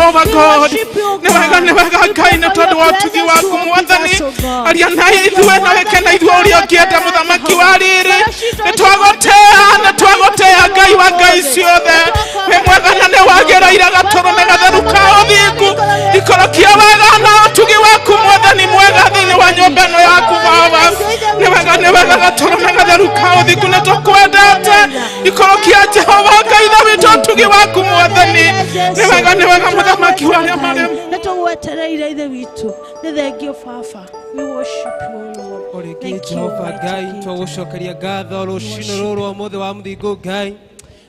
Jehovah God. Never kind of what to give up more than it. Ariana is when I can I do all your get up with a makiwari. The Twagotea, guys, you're there. When we're going to get a tournament of the cow, the Kolokia to give up more than him. When you're going to never got a tournament of the cow, the Kunato, the Kolokia Jehovah, we don't to give up more than it. Never come with a makiwari, madam. Let us wait the witu. Let give Fafa. We worship you, Lord. Thank you, Jehovah God. To worship you, God. Lord, Shinoro, Mother, I'm the good guy.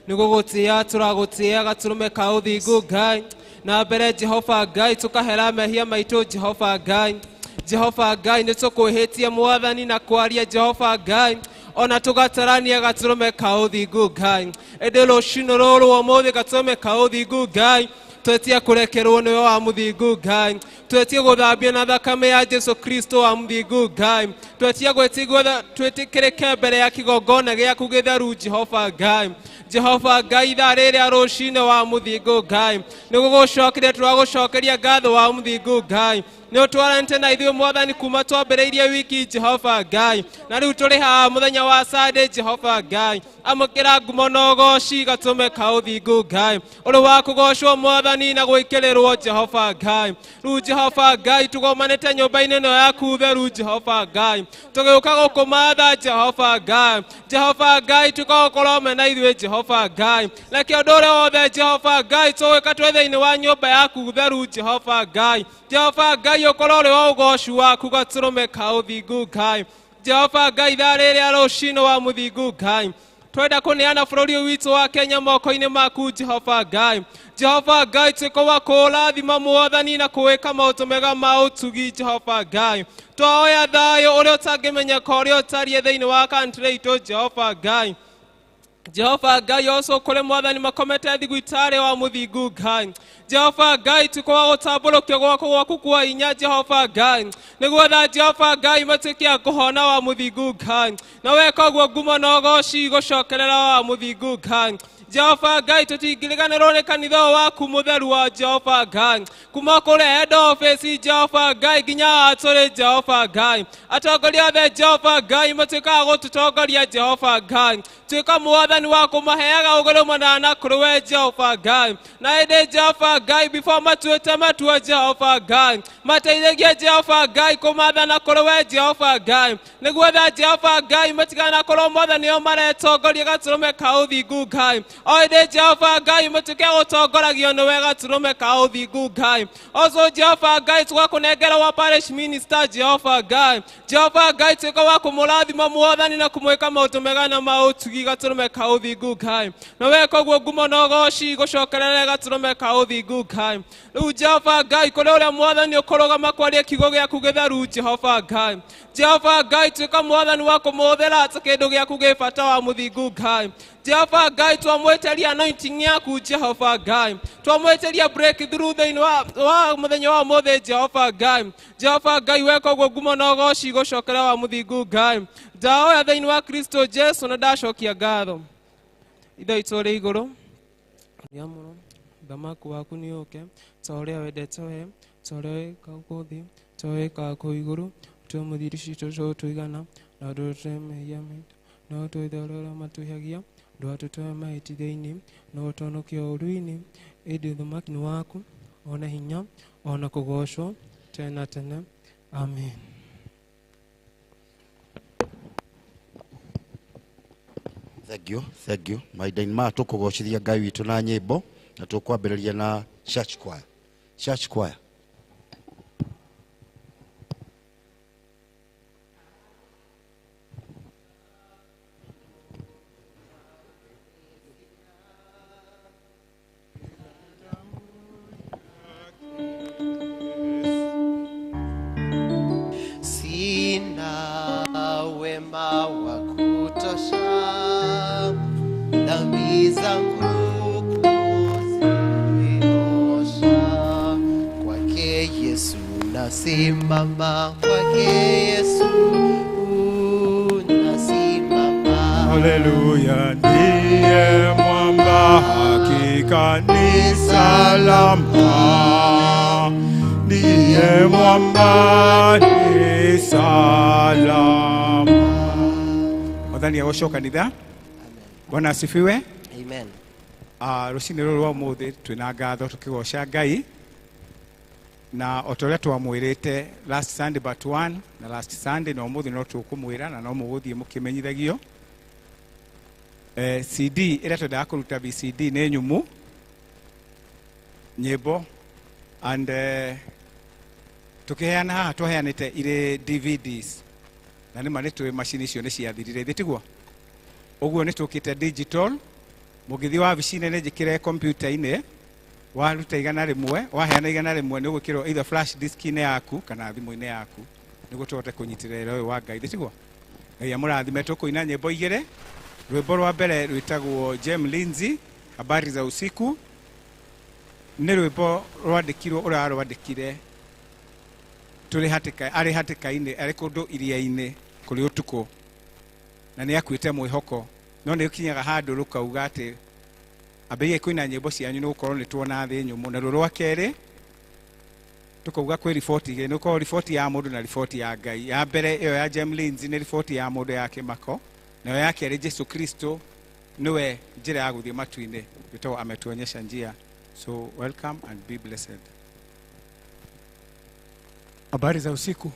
Nugotia, Turagotia, Gatume Kao, the good guy. Now, better Jehovah God. Took a helame here, my toe, Jehovah God. Jehovah God, Netoko Hatia more than in Aquaria, Jehovah God. Ona toga tarania Gatume Kao, the good guy. Edelo Shinoro, Mother, Gatume Kao, the good guy. Tuetia kurekerwo ni wa muthi good guy. Tuetia guthambia na thakame ya Jesu Kristo wa muthi good guy. Tuetia gwetigwo twetikirike mbere ya kigongona giaku githeru Jehovah guy. Jehovah guy tharire arucine wa muthi good guy. Nigugucokire turagucokeria ngatho wa muthi good guy. Ni utwarante na ithuĩ mwathani kuma twambĩrĩirie wiki Jehovah guy. Na rĩu tũrĩ haha mũthenya wa Sunday Jehovah guy. Amũkĩra ngumo na ũgooci gatũme kaũthingu Ngai. Ũrĩ wa kũgocwo mwathani na gwĩkĩrĩrwo Jehovah Ngai. Rĩu Jehovah Ngai tũgomanĩte nyũmba-inĩ ĩno yaku theru Jehovah Ngai. Tũgĩũka gũkũmatha Jehovah Ngai. Jehovah Ngai tũgakorwo mena ithuĩ Jehovah Ngai. Reke ũndũ ũrĩa wothe Jehovah Ngai tũgwĩka twĩ thĩinĩ wa nyũmba yaku theru Jehovah Ngai. Jehovah Ngai ũkorwo ũrĩ wa ũgooci waku gatũrũme kaũthingu Ngai. Jehovah Ngai thaa rĩrĩa rũcinĩ wa mũthingu Ngai. Twenda kuneana bũrũri witũ wa Kenya moko-inĩ maku Jehovah Ngai. Jehovah Ngai twĩka wa kũrathima mwathani na kwĩka maũndũ mega ma ũtugi Jehovah Ngai. Twoya thayũ ũrĩa ũtangĩmenyeka ũrĩa ũtariĩ thĩinĩ wa country itũ Jehovah Ngai. Jehovah Ngai also kule mwathani makomete thigwitare wa muthingu Ngai. Jehovah Ngai tukwa gutambũrũkio gwaku kwa hinya Jehovah Ngai. Nĩguo tha Jehovah Ngai matuĩke kũhona wa muthingu Ngai. Na weka ũguo ngumo na ũgooci gũcokerera wa muthingu Ngai. Jehovah Ngai tũtingĩriganĩrwo nĩ kanitha waku mũtheru wa Jehovah Ngai. Kuma kũrĩ head office Jehovah Ngai nginya tũrĩ Jehovah Ngai. Atongoria othe Jehovah Ngai matuĩkaga gũtũtongoria Jehovah Ngai. Tuĩka mwathani wa kũmaheaga ũgũrũmana na kũrĩ we Jehovah Ngai. Na hĩndĩ Jehovah Ngai before matuĩte matua Jehovah Ngai. Mateithagia Jehovah Ngai kũmathana kũrĩ we Jehovah Ngai. Nĩguo tha Jehovah Ngai matigana kũrwo mwathani o maretongoria gatũrũme ka ũthingu Ngai. O hĩndĩ Jehovah Ngai matuĩke gũtongoragio nĩ we gatũrũme ka ũthingu Ngai. Also Jehovah Ngai tũgakũnengera wa parish minister Jehovah Ngai. Jehovah Ngai tuĩka wa kũmũrathima mwathani na kũmwĩka maũndũ mega na ma ũtugi gatũrũme ka ũthingu Ngai. Na weka ũguo ngumo na ũgooci gũcokerere gatũrũme ka ũthingu Ngai. Rĩu Jehovah Ngai kũrĩ ũrĩa mwathani ũkũrũgama kwaria kiugo gĩaku gĩtheru Jehovah Ngai. Jehovah Ngai tuĩka mwathani wa kũmũhũthĩra ta kĩndũ gĩaku gĩ bata wa mũthingu Ngai. Jehovah Ngai twamweteria anointing yaku Jehovah Ngai. Twamweteria breakthrough thĩinĩ wa mũthenya wa ũmũthĩ Jehovah Ngai. Jehovah Ngai weka ũguo ngumo na ũgooci gũcokera wa mũthingu Ngai. Ndahoya thĩinĩ wa Kristo Jesu na ndacokia ngatho. Ithe itũ ũrĩ igũrũ. Rĩamũro thamaki waku nĩ ũke. Ta ũrĩa wendete we. Ta ũrĩa wĩkaga thĩ. Ta ũrĩa wĩkaga kũu igũrũ. Tũmũthiri citũ tũigana. Na tũtũhe mehia maitũ. Na tũtũhe ũrĩa matũhagia. Ndwatũtũhe mahĩtia-inĩ. Na ũtũhonokie ũũru-inĩ. Ĩndĩ thamaki nĩ waku. Ona hinya. Ona kũgocwo. Tene na tene. Amen. Thank you. Maitha-inĩ maya tũkũgocithia Ngai witũ na nyĩmbo na tũkwambĩrĩria na church choir. Sina wema wa kutosha, dhambi zangu kuziosha. Kwake Yesu nasimama, kwake Yesu nasimama. Haleluya, ndiye mwamba hakika. hakika ni salama, ndiye mwamba ni salama. Mwathani agocwo kanitha. Bwana asifiwe. Amen. Rucini ruru rwa muthi twina ngatho tukigoca Ngai na otoria twamwirite last Sunday but one na last Sunday no muthi no tukumwira na no muguthie mukimenyithagio. CD ira twendaga kuruta BCD ni nyumu nyimbo and tukiheana haha twaheanite ire DVDs na nĩ mari twi machine icio nĩ ciathirire thitiguo uguo nĩ tukite digital mugithi wa bicine nĩ njikire computer-inĩ waruta igana rimwe waheana igana rimwe nĩ ũgwĩkĩrwo either flash disk-inĩ yaku kana thimũ-inĩ yaku nĩguo tũhote kũnyitĩrĩra ũyũ wa Ngai thitiguo. Ngai amũrathime tũkũina nyĩmbo igĩrĩ. Rwĩmbo rwa mbere rwĩtagwo Jem Lindsay, habari za usiku. Nĩ rwĩmbo rwandĩkirwo ũrĩa rwandĩkire tũrĩ hatĩka-inĩ arĩ kũndũ iria-inĩ kũrĩ ũtukũ na nĩ akuĩte mwĩhoko no nĩ ũkinyaga handũ rũkauga atĩ ambĩrĩrie kũina nyĩmbo cianyu nĩ gũkorwo nĩ tuona thĩ nyũmũ. Na rwa kerĩ tukauga kwĩ riboti igĩrĩ, nĩ gũkorwo riboti ya mũndũ na riboti ya Ngai. Ya mbere ĩyo ya Jem Lindsay nĩ riboti ya mũndũ ya kĩmako, nayo ya kerĩ Jesu Kristo nĩwe njĩra ya gũthiĩ matu-inĩ, wĩtagwo ametuonyesha njia. So welcome and be blessed. Habari za usiku.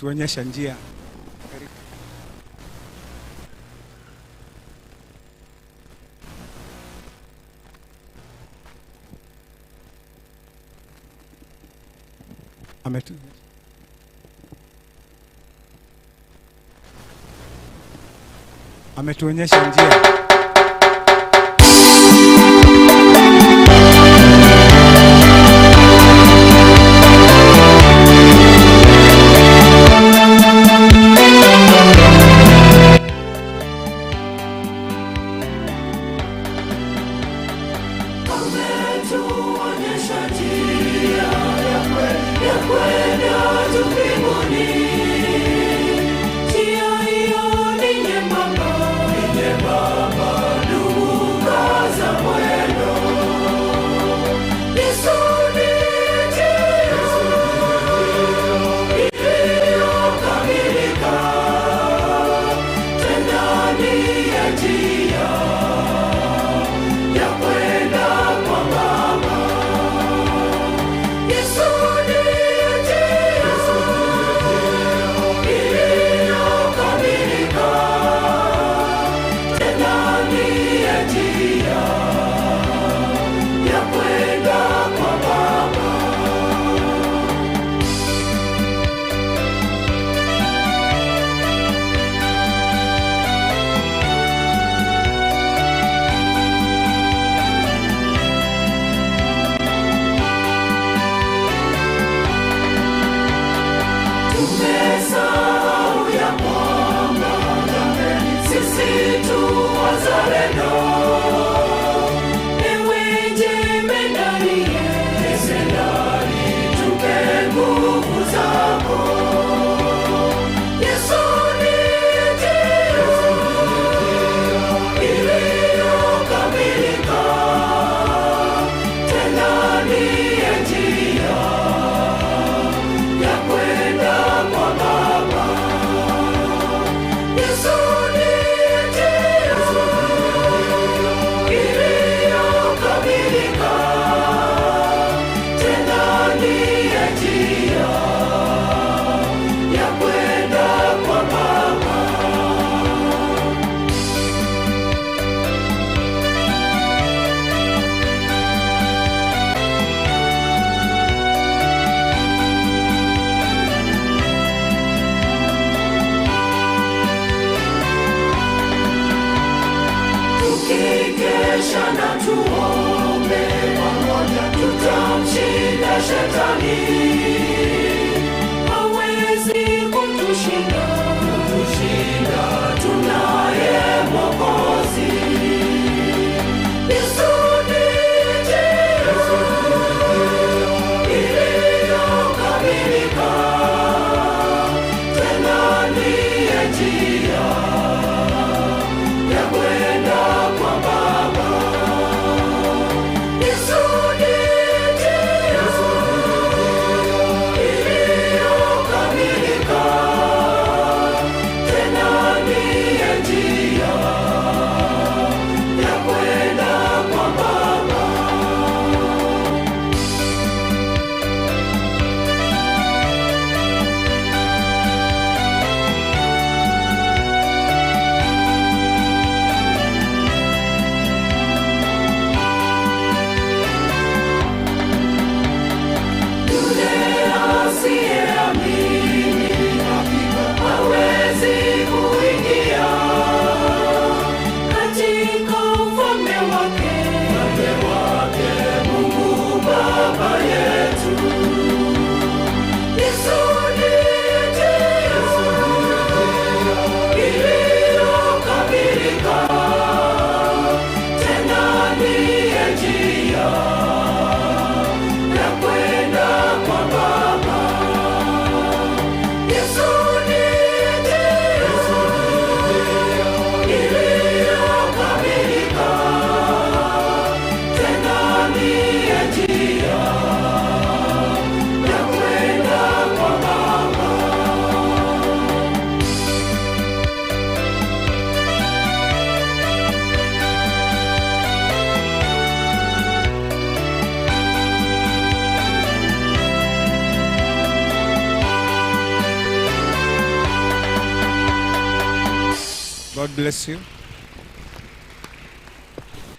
ametuonyesha njia. Ametuonyesha njia. Tena ni njia bless you.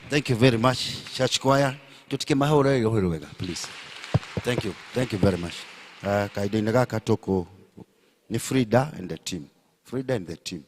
Thank you very much, church choir. Tutike mahoro yo wega, please. Thank you very much. Kaida inagaka toko ni Frida and the team. Frida and the team.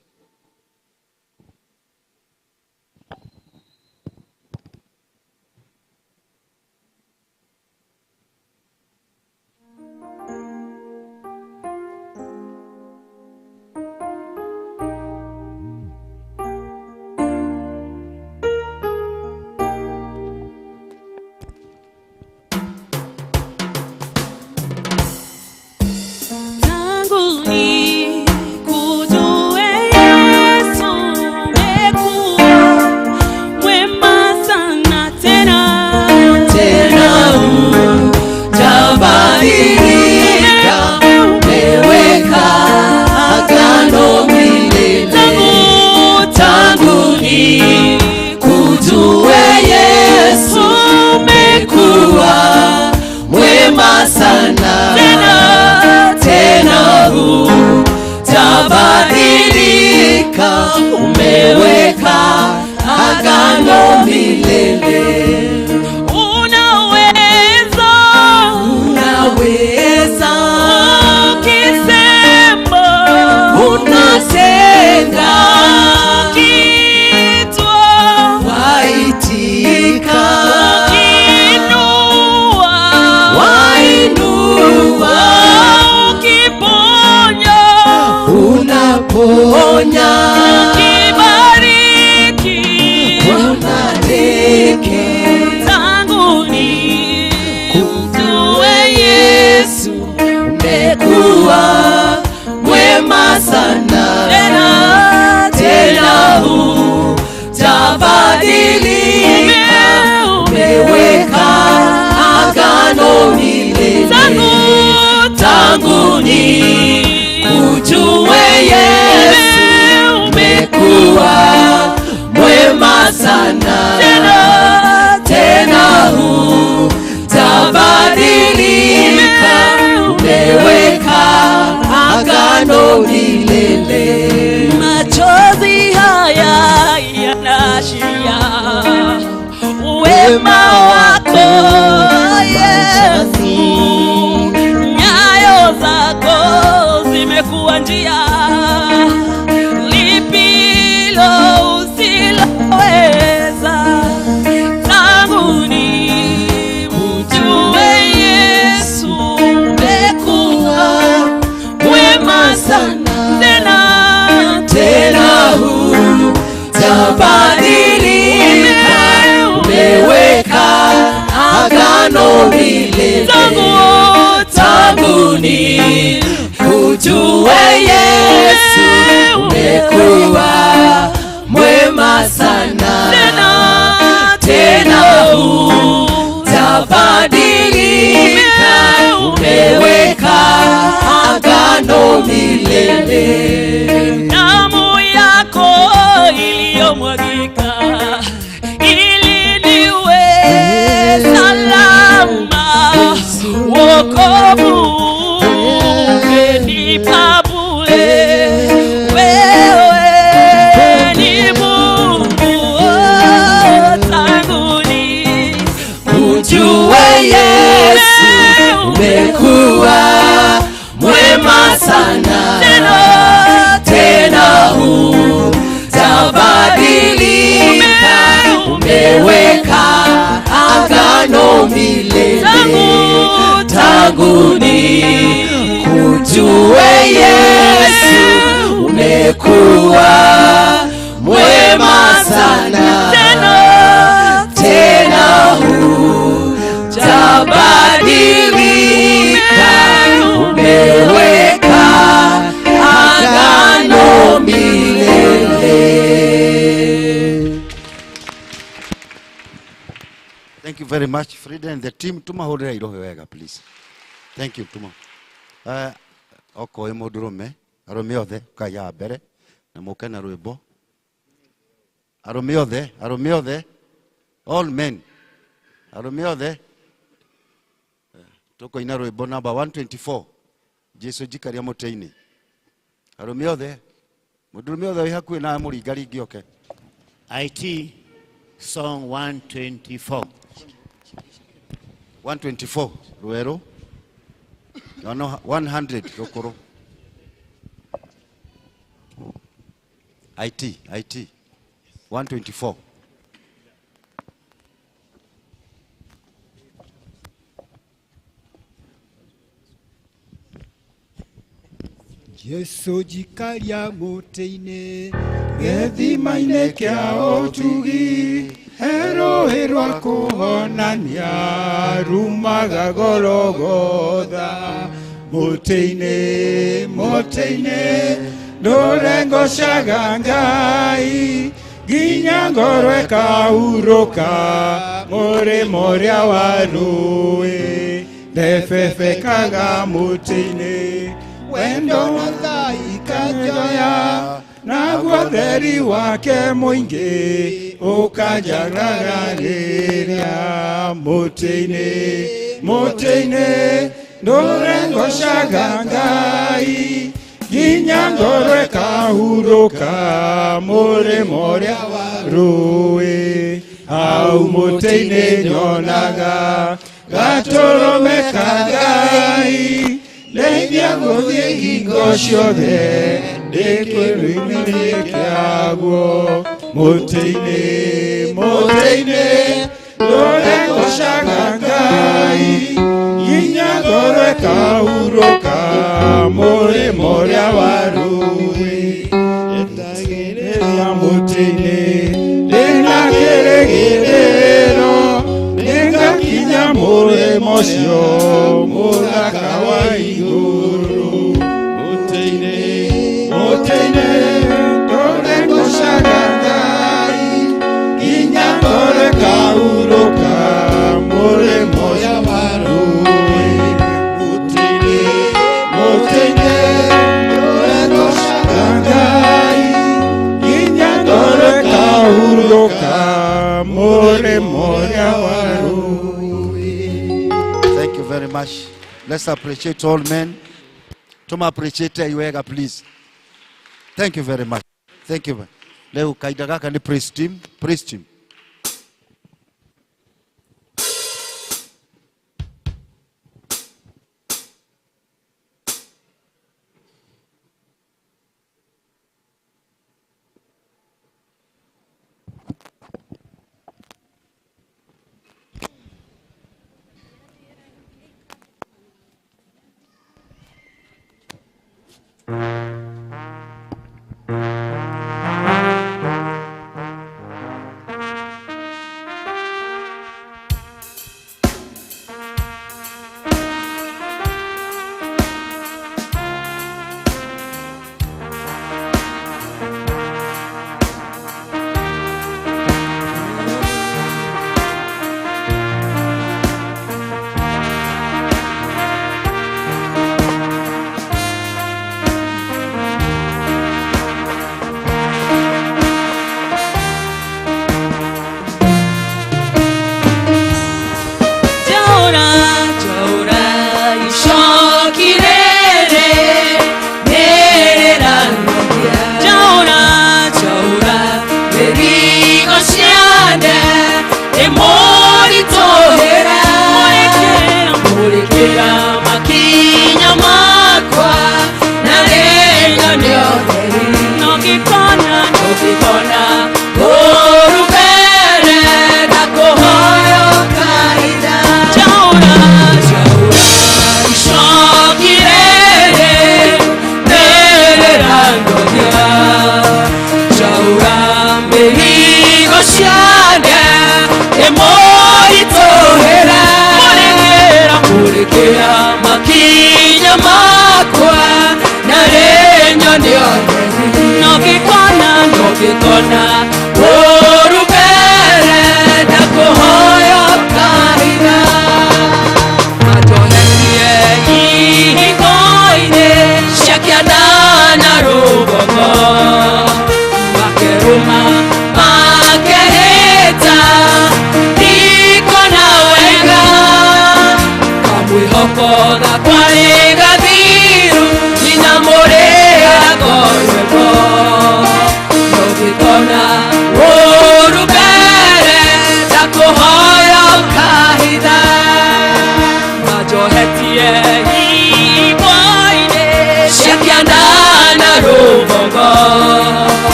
Thank you very much, Frida and the team. Tuma hodera irohe wega, please. Thank you, Tuma. Oko emodurume, arome othe kaya bere na moke na rwimbo. Arome othe, all men. Arome othe. Toko ina rwimbo number 124. Jesu jikaria moteini. Arome othe Mũndũrũme othe wĩ hakuhĩ na mũringa ringi oke. IT song 124. 124 Ruero. No 100 Rokoro. IT 124. Yesu jikaria mũtĩ-inĩ gĩthima-inĩ kĩa ũtugi rũĩ rwa kũhonania rumaga Gologotha mũtĩ-inĩ ndũrengocaga Ngai nginya ngoro ĩkahurũka mũrĩmo ũrĩa wa rũĩ ndebebekaga mũtĩ-inĩ wendo wa Ngai kanjoya naguo theri wake mũingĩ ũkanjaragĩria mũtĩ-inĩ ndũrengocaga Ngai nginya ngoro ĩkahurũka mũrĩmo ũrĩa wa rũĩ hau mũtĩ-inĩ nyonaga gatũrũme ka Ngai ndeithia gũthiĩ hingo ciothe ndĩkĩrĩinĩ kĩaguo mũtĩ-inĩ ndũrengocaga Ngai nginya ngoro ĩkahurũka mũrĩmo ũrĩa wa rũĩ ndetagĩrĩria mũtĩ-inĩ ndĩna kĩrĩgĩrĩro nĩngakinya mũrĩmo ũcio mũthaka wa igũrũ mũtĩ-inĩ ndũrengocaga Ngai nginya ngoro ĩkahurũka mũrĩmo ũrĩa wa rũĩ mũtĩ-inĩ ndũrengocaga Ngai nginya ngoro ĩkahurũka mũrĩmo ũrĩa wa rũĩ. Thank you very much. Let's appreciate all men. Tuma appreciate iwega please. Thank you very much. Thank you. Leo kaida gaka ni praise team. Kwa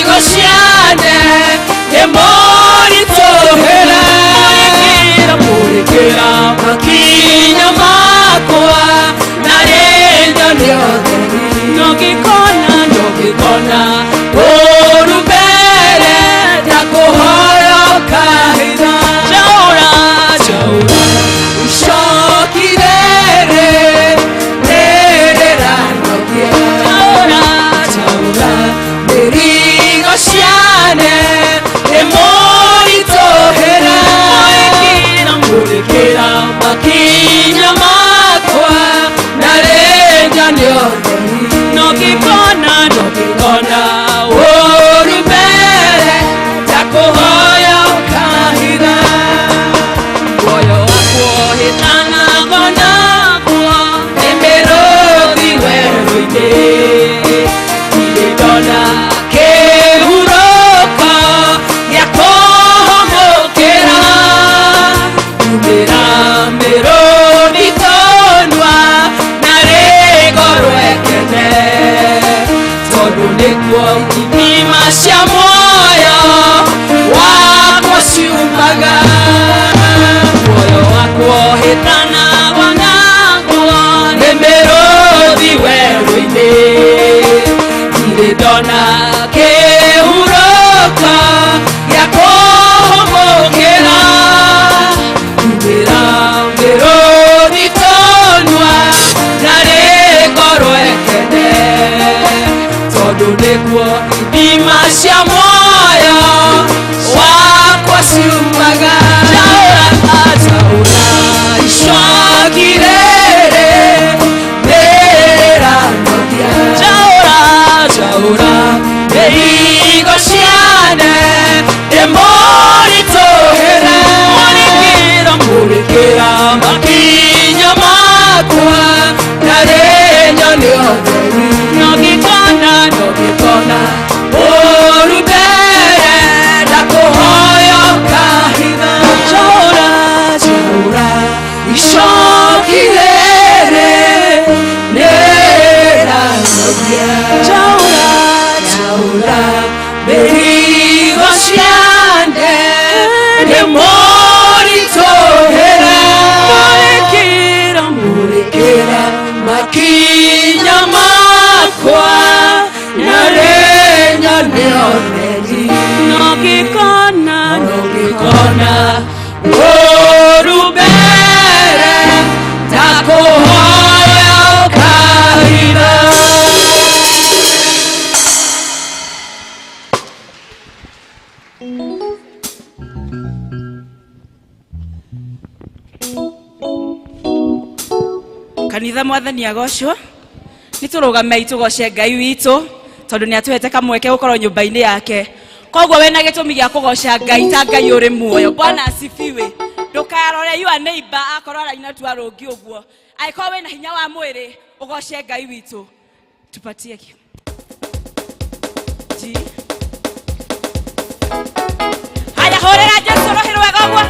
ciane emori tohera murikira makinya makwa narenda nyothe nogikona orubere takuhoyo kahira jaura ushokirere nerera jaura merigo ciane emori tohera murikira makinya makwa narenda nyothe nogikona orubere takuhoyo kahira moyo wako hitana gonagwo emerothi werũ-inĩ ndirĩndona kĩhurũko gĩa kũhomokera umĩra mĩrũni tonwa narĩ ngoro ekene tondũ nĩkuo ithima cia muoyo wakwa ciumaga muoyo wakwa ũhĩtanagwo naguo nĩ mĩrũthi werũ-inĩ ndirĩ ndona kĩhurũko gĩa kũhomokera umĩra mĩrũthi tonwa narĩ ngoro ekene tondũ nĩguo ithima cia muoyo wakwa ciumaga jaura icokĩ rĩrĩ nĩrĩranogia jaura mĩrigo ciane emori tohera murikira makinya makwa narĩ nyone ũtheri nogikona orubere ndakuhoyo kahitha jaura icoki rĩrĩ nĩrĩranogia jaura mĩrigo ciane nĩmoritũhĩra murikira makinya makwa narĩ nyone ũtheri nogikona orubere takuhoyo kahira kanitha mwathani agocwo nitũrũgamei tũgoce Ngai witũ tondũ nĩ atũhete kamweke gũkorwo nyũmba-inĩ yake koguo wena gĩtũmi gĩa kũgoca Ngai ta Ngai ũrĩ muoyo. Bwana asifiwe. Ndũkarore your neighbor akorwo araina tu arũngi ũguo angĩkorwo wĩna hinya wa mwĩrĩ ũgoce Ngai witũ. Tupatie haya horera Jesũ rũhĩ rwega ũguo.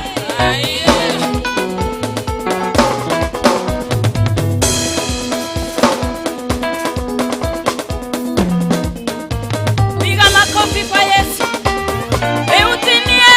Eutinie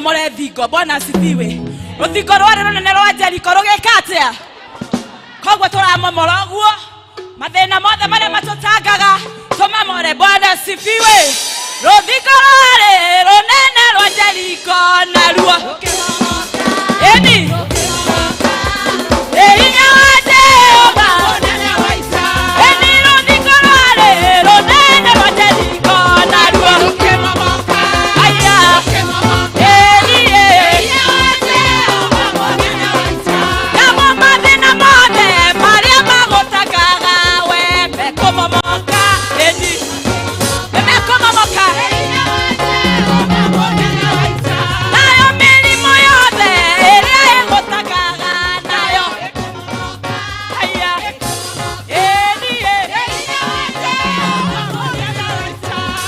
momore thingo. Bwana asifiwe. Ruthingo rwari runene rwa Jeriko rugikatia. Kogwo turamomora guo. Mathina mothe maria matutangaga tumamore. Bwana asifiwe. Ruthingo rwari runene rwa Jeriko naruo eni hinya wa Jehova eni ruthingo rwari runene rwa Jeriko naruo aya eni hinya wa Jehova namo mathina mothe maria magutakaga we mekumomoka eni mekumomoka nayo milimo yothe iria igutakaga nayo aya eni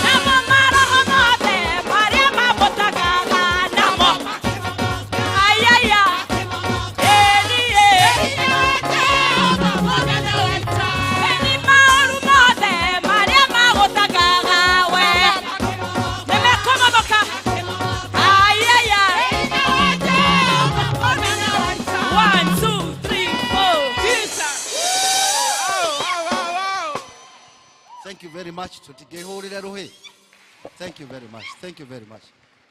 namo maroho mothe maria magutakaga namo ayaya eni maoru mothe maria magutakaga we nimekumomoka ayaya 1 2 3 4 Thank you very much. Tutigehurire ruhi. Thank you very much. Thank you very much.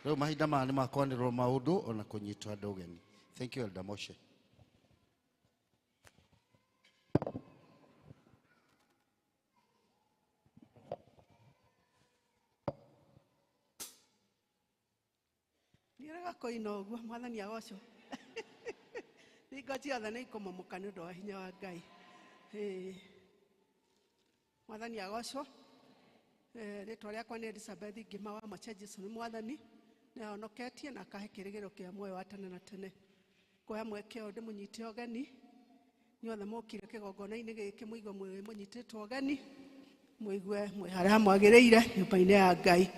Rĩu mahinda maya nĩ makwanĩrwo maũndũ ona kũnyitwo andũ ũgeni. Thank you, Elder Moshe. Nĩrega kũina ũguo mwathani agocwo. Thingo ciothe nĩ ikumomoka nĩ ũndũ wa hinya wa Ngai. Mwathani agocwo. Rĩtwa rĩakwa nĩ Elizabeth Ngima wa Machajes nĩ mwathani na honoketie na akahe kĩrĩgĩro kĩa muoyo wa tene na tene. Kũhe mweke ũndũ mũnyite ũgeni. Nyothe mũkire kĩgongona-inĩ gĩkĩ mũigwe mũnyitĩtwo ũgeni. Mũigwe harĩa mwagĩrĩire nyũmba-inĩ ya Ngai.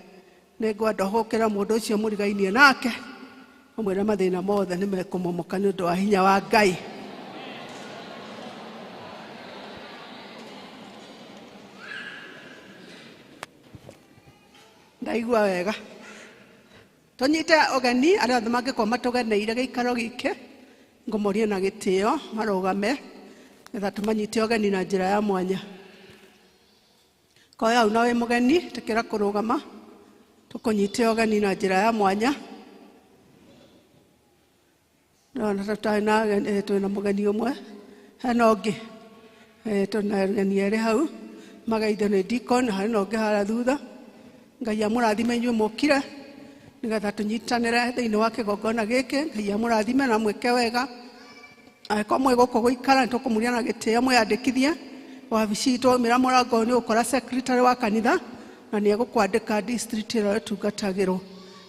Nĩ ngwenda gũkĩra mũndũ ũcio mũrigainie nake. Ũmwĩre mathĩna mothe nĩ mekũmomoka nĩ ũndũ wa hinya wa Ngai. Ndaigua wega. Tũnyite ũgeni arĩa othe mangĩkorwo matũgeneire gĩikaro gĩkĩ. Ngũmorie na gĩtĩo marũgame nĩgetha tũmanyite ũgeni na njĩra ya mwanya. Koya hau na wĩ mũgeni tĩkĩra kũrũgama. Tũkũnyite ũgeni na njĩra ya mwanya. Twĩna mũgeni ũmwe. Hena ũngĩ. Twĩna ageni erĩ hau. Magaithio nĩ Deacon na hena ũngĩ harĩa thutha. Ngai amũrathime inyuĩ mũkire nĩgetha tũnyitanĩre thĩinĩ wa kĩgongona gĩkĩ. Ngai amũrathime na mwĩke wega. Angĩkorwo mwĩ gũkũ gũikara nĩtũkũmũria na gĩtĩo mwĩyandĩkithie. Wabici itũ waumĩra mũrango nĩ ũgũkora secretary wa kanitha na nĩ egũkwandĩka district ĩrĩa ũtungatagĩrwo.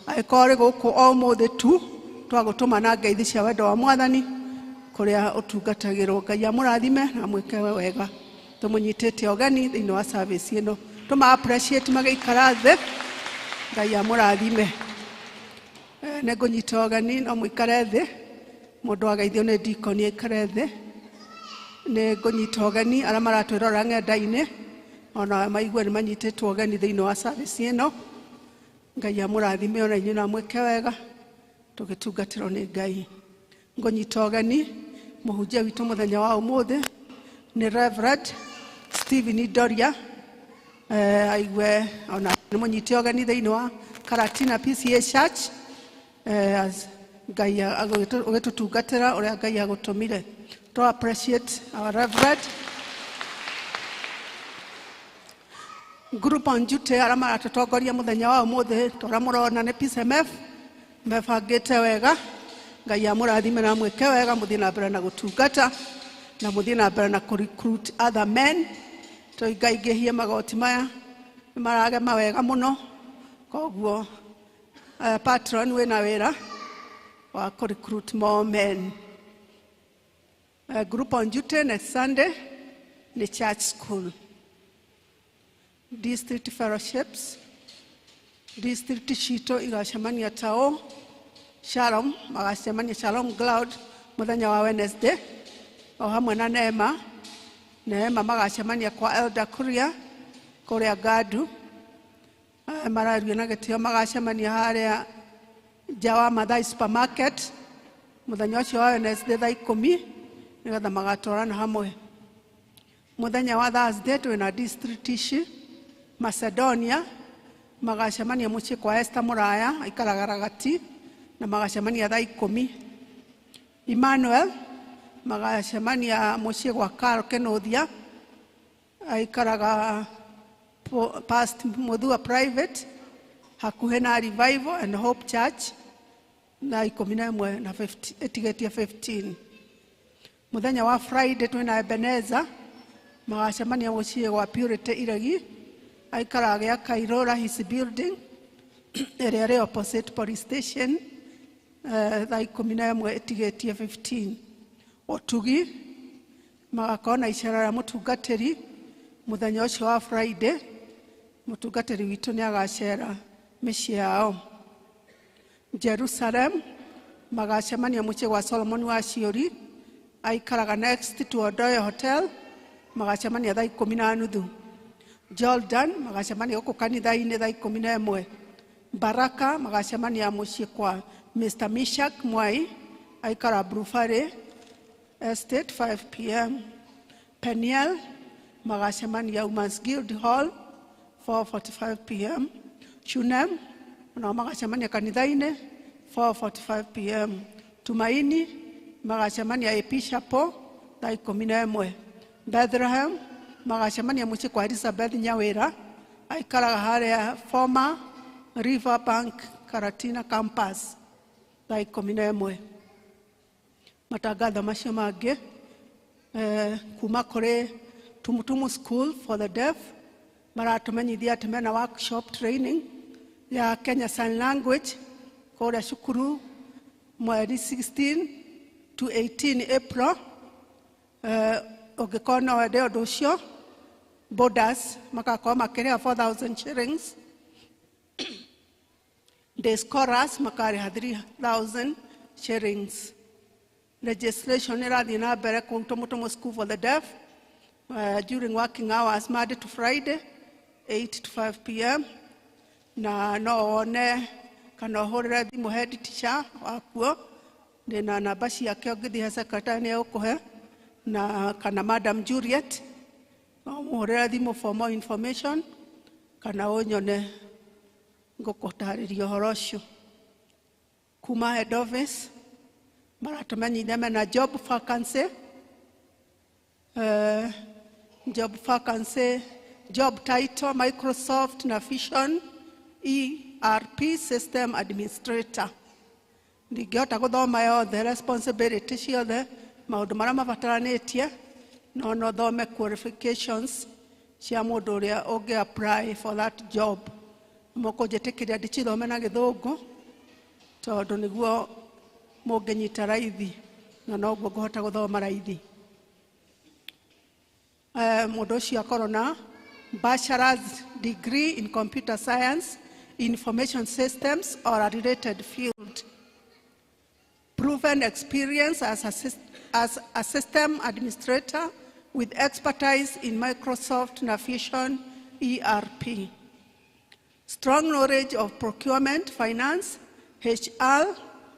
Angĩkorwo rĩ gũkũ o mũthĩ tu twagũtũma na ngeithi cia wendo wa mwathani kũrĩa ũtungatagĩrwo. Ngai amũrathime na mwĩke wega. Tũmũnyitĩte ũgeni thĩinĩ wa service ĩno. Tũma appreciate magĩikara thĩ. Ngai amũrathime. Nĩ ngũnyita ũgeni no mũikare thĩ. Mũndũ ageithio nĩ Deacon aikare thĩ. Nĩ ngũnyita ũgeni arĩa maratwĩrora ng'enda-inĩ ona maigue nĩ manyitĩtwo ũgeni thĩinĩ wa service ĩno. Ngai amũrathime ona inyuĩ na mwĩke wega tũgĩtungatĩrwo nĩ Ngai. Ngũnyita ũgeni mũhunjia witũ mũthenya wa ũmũthĩ nĩ Reverend Stephen Doria. Aigue ona nĩ mũnyite ũgeni thĩinĩ wa KARATINA P.C.E.A Church. Ngai agĩtũtungatĩra ũrĩa Ngai agũtũmire. To appreciate our Reverend. Group on duty arĩa maratũtongoria mũthenya wa ũmũthĩ tũrĩa mũrona nĩ PCMF. Mebangĩte wega. Ngai amũrathime na mwĩke wega mũthiĩ na mbere na gũtungata na mũthiĩ na mbere na recruit other men. Tũingaingĩhie magoti maya nĩ maragema wega mũno. Koguo patron wĩna wĩra wa recruit more men. Group on duty next Sunday nĩ church school. District fellowships. District citũ igacemania tao Shalom, magacemania Shalom Cloud mũthenya wa Wednesday. O hamwe na Neema magacemania kwa Elder Kuria kũrĩa Gadu. Marario na gĩtĩo magacemania harĩa Jawa Mathai Supermarket muthenya ucio wa Wednesday thaa 10 nigetha magatwarana hamwe. Muthenya wa Thursday twina district ici Macedonia magacemania mucii kwa Esther Muraya aikaragaragati na magacemania thaa 10. Emmanuel magacemania mucii kwa Carl Kenothia aikaraga past Muthua Private hakuhe na Revival and Hope Church na 11 na 50 etigetia 15. Muthenya wa Friday twina Ebenezer magacemania mucii kwa Purity Iregi aikaraga Kairora his building area opposite police station thaa 11 etigetia 15. Otugi magakona ishara ya mutungatiri muthenya ucio wa Friday mutungatiri witu ni agacera micii yao. Jerusalem magacemania mucii wa Solomon wa Ciori aikaraga next to Odoyo Hotel magacemania thaa 10:30. Jordan magacemania guku kanitha-ini thaa 11. Baraka magacemania mucii kwa Mr. Mishak Mwai aikara Brufare Estate 5 p.m. Peniel magacemania Women's Guild Hall 4:45 p.m. Shunem na magacemania kanitha-ini 4:45 p.m. Tumaini magacemania Epishapo thaa 11. Bethlehem magacemania mucii kwa Elizabeth Nyawira aikaraga haria former Riverbank Karatina campus thaa 11. Matangatho macio mangĩ kuma kũrĩ Tumutumu School for the Deaf maratumenyithia atĩ mena workshop training ya Kenya Sign Language kũrĩa cukuru mweri 16 to 18 April. Ũngĩkorwo no wende ũndũ ũcio borders magakorwo makĩrĩha 4,000 shillings. Day scholars makarĩha 3,000 shillings. Registration irathiĩ na mbere kũu Tumutumu School for the Deaf during working hours Monday to Friday 8 to 5 p.m. na no wone kana ũhũrĩre thimũ head teacher wakuo ndĩna namba ciake ũngĩthiĩ secretary nĩ ũkũhe na kana Madam Juliet ũhũrĩre thimũ for more information kana ũnyone ngũkũtarĩria ũhoro ũcio. Kuma head office maratumenyithia mena job vacancy. Job vacancy, job title Microsoft Navision ERP System Administrator. Ndingĩhota gũthoma yothe responsibility ciothe maũndũ marĩa mabataranĩtie no thome qualifications cia mũndũ ũrĩa ũngĩ apply for that job. Mũkũnjĩtĩkĩria ndĩcithome na Gĩthũngũ tondũ nĩguo mũngĩnyita raithi na noguo ngũhota gũthoma raithi. Mũndũ ũcio akorwo na bachelor's degree in computer science, information systems or a related field. Proven experience as a system administrator with expertise in Microsoft Navision ERP. Strong knowledge of procurement, finance, HR,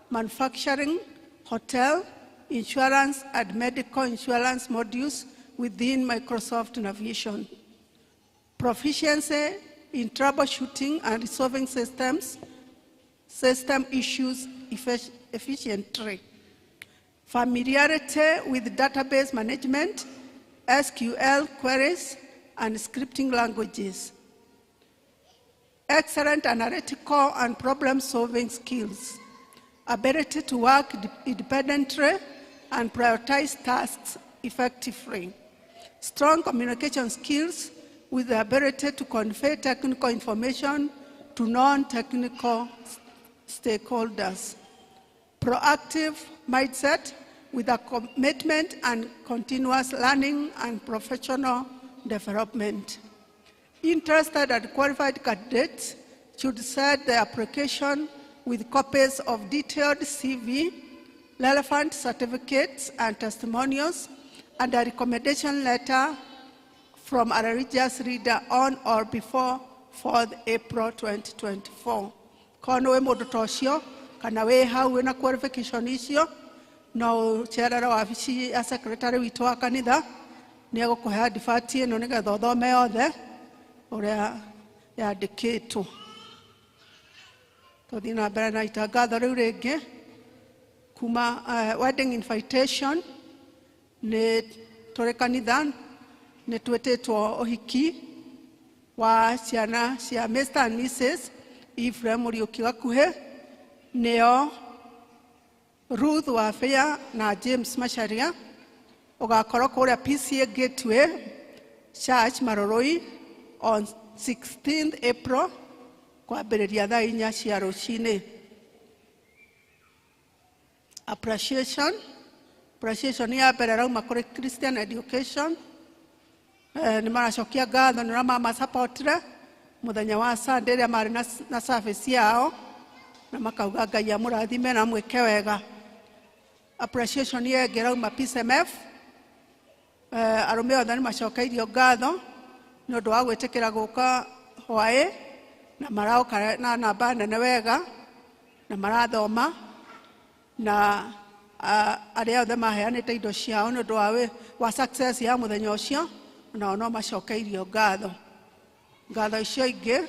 manufacturing, hotel, insurance and medical insurance modules within Microsoft Navision. Proficiency in troubleshooting and resolving system issues efficiently. Familiarity with database management, SQL queries, and scripting languages. Excellent analytical and problem-solving skills. Ability to work independently and prioritize tasks effectively. Strong communication skills with the ability to convey technical information to non-technical stakeholders. Proactive mindset with a commitment and continuous learning and professional development. Interested and qualified candidates should send their application with copies of detailed CV, relevant certificates and testimonials, and a recommendation letter from a religious leader on or before 4th April 2024. Kono we mundu tocio kana we hau na qualification icio no cherera wabici ya secretary witũ wa kanitha nĩ egũkũhe advert ĩno nĩgetha ũthome yothe ũrĩa yandĩkĩtwo. Tũthiĩ na mbere na itangatho rĩu rĩngĩ kuma wedding invitation nĩ tũrĩ kanitha nĩ twĩtĩtwo ũhiki wa ciana cia Mr. and Mrs. Ephraim Mũriũki Gakuhĩ nĩo Ruth Wafia na James Macharia ũgakorwo kũrĩa P.C.E.A Gateway Church Maroroi on 16th April kwambĩrĩria thaa 4 cia rũcinĩ. Appreciation ya mbere rauma kũrĩ Christian Education nĩ maracokia ngatho nĩ mama supportire mũthenya wa Sunday rĩa marĩ na service yao na makauga Ngai amũrathime na mwĩke wega. Appreciation yengĩ rauma PCMF arũme othe nĩ macokeirio ngatho nĩ ũndũ wa gwĩtĩkĩra gũka hwaĩ na maraũka na namba nene wega na marathoma na arĩa othe maheanĩte indo ciao nĩ ũndũ wa success ya mũthenya ũcio nao no macokeirio ngatho. Ngatho icio ingĩ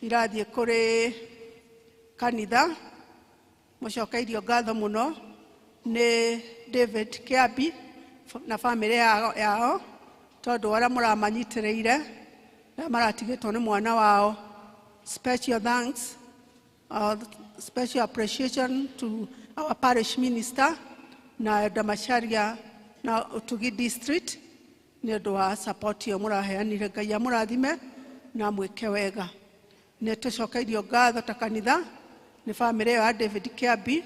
irathiĩ kũrĩ kanitha mũcokeirio ngatho mũno nĩ David Kiabi na family yao tondũ arĩa mũramanyitĩrĩire na maratigĩtwo nĩ mwana wao. Special thanks, special appreciation to our parish minister na Macharia na Utugi district nĩ ũndũ wa support yo mũraheanire. Ngai amũrathime na mwĩke wega. Nĩ tũcokeirio ngatho ta kanitha nĩ family ya David Kiabi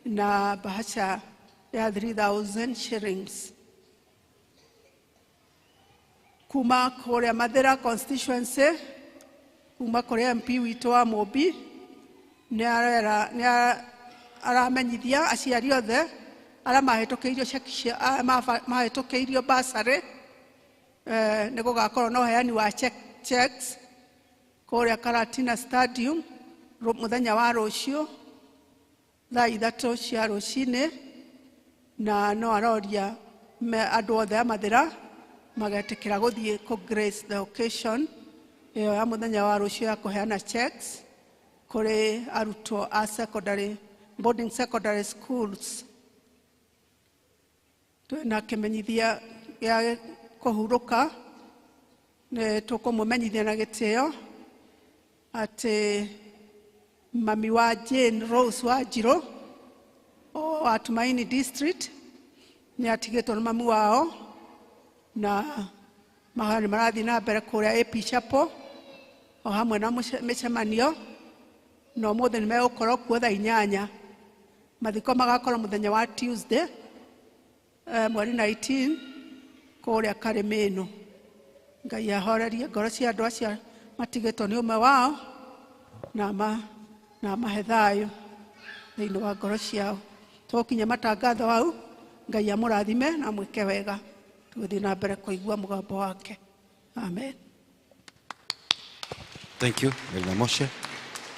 na bahasha ya 3,000 shillings. Kuma kũrĩa Mathĩra constituency kuma kũrĩa MP witũ wa Mobi nĩ aramenyithia aciari othe arĩa mahĩtũkĩirio bursary nĩ gũgakorwo na ũheani wa checks kũrĩa Karatina Stadium mũthenya wa rũciũ thaa 3 cia rũcinĩ na no aroria andũ othe a Mathĩra magetĩkĩra gũthiĩ grace the occasion ĩyo ya mũthenya wa rũciũ ya kũheana checks kũrĩ arutwo a boarding secondary schools. Twĩna kĩmenyithia gĩa kũhurũka nĩ tũkũmũmenyithia na gĩtĩo atĩ mami wa Jane Rose wa Njirũ wa Tumaini district nĩ atigĩtwo nĩ mami wao na mahani marathiĩ na mbere kũrĩa AP Chapel o hamwe na mĩcemanio no mũthĩ nĩ megũkorwo kuo thaa 8. Mathiko magakorwo mũthenya wa Tuesday mweri 19 kũrĩa Karĩmĩnũ. Ngai ahorerie ngoro cia andũ acio matigĩtwo nĩ ũmwe wao na mahe thayũ thĩinĩ wa ngoro ciao. Tũkinya matangatho hau Ngai amũrathime na mwĩke wega. Tũgĩthiĩ na mbere kũigua mũgambo wake. Amen. Thank you, Elder Moshe.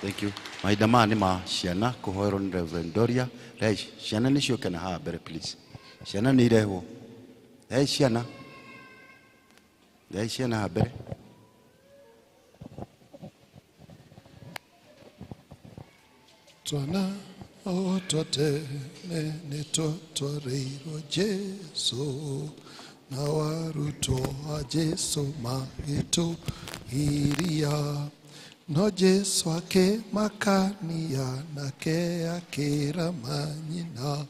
Thank you. Mahinda maya nĩ ma ciana kũhoerwo nĩ Reverend Doria. Ciana nĩ ciũke na haha mbere please. Ciana nĩ irehwo. Ciana haha mbere. Twana otote nĩ tũtwarĩirwo Jesu na warutwo a Jesu magĩtũgiria no Jesu akĩmakania nake akĩra manyina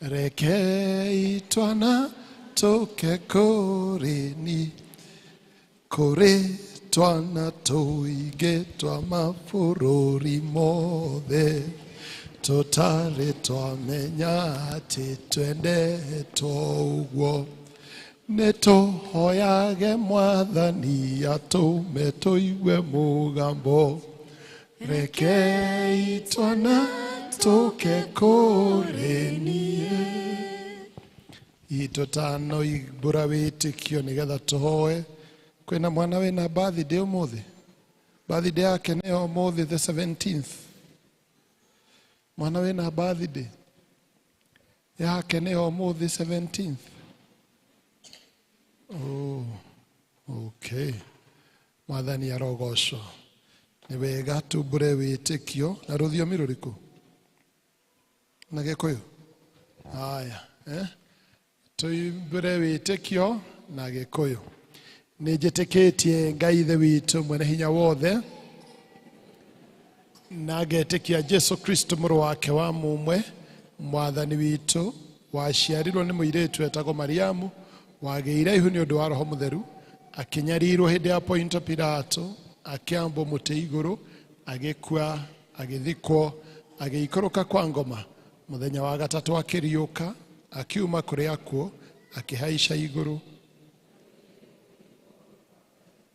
rekei twana tũke kũrĩ twana tũingĩ twa mabũrũri mothe tũtarĩ twamenya atĩ twendetwo ũguo nĩ tũhoyage Mwathani atũme tũigue mũgambo rekei twana tũke kũrĩ niĩ. Itũtano igbũra wĩtĩkio nĩgetha tũhoe. Kwĩna mwana wĩna birthday ũmũthĩ? Birthday yake nĩ ũmũthĩ the 17th. Mwana wena birthday. Yake ni umuthi 17th. Oh, okay. Mwathani arogocwo. Ni wega tumbure witikio na rũthiomi rũrĩkũ? Na Gĩkũyũ. Haya, tumbure witikio na Gĩkũyũ. Nĩ njĩtĩkĩtie Ngai ithe witũ mwene hinya wothe na ngetĩkia Jesu Kristo mũrũ wake wa mũmwe mwathani witũ waciarirwo nĩ mũirĩtu etagwo Mariamu wagĩire ihu nĩ ũndũ wa Roho Mũtheru akĩnyarirwo hĩndĩ ya Ponto Pilato akĩambwo mũtĩ igũrũ agĩkua agĩthikwo agĩikũrũka kwa ngoma mũthenya wa gatatũ akĩriũka akiuma kũrĩ akuũ akĩhaica igũrũ.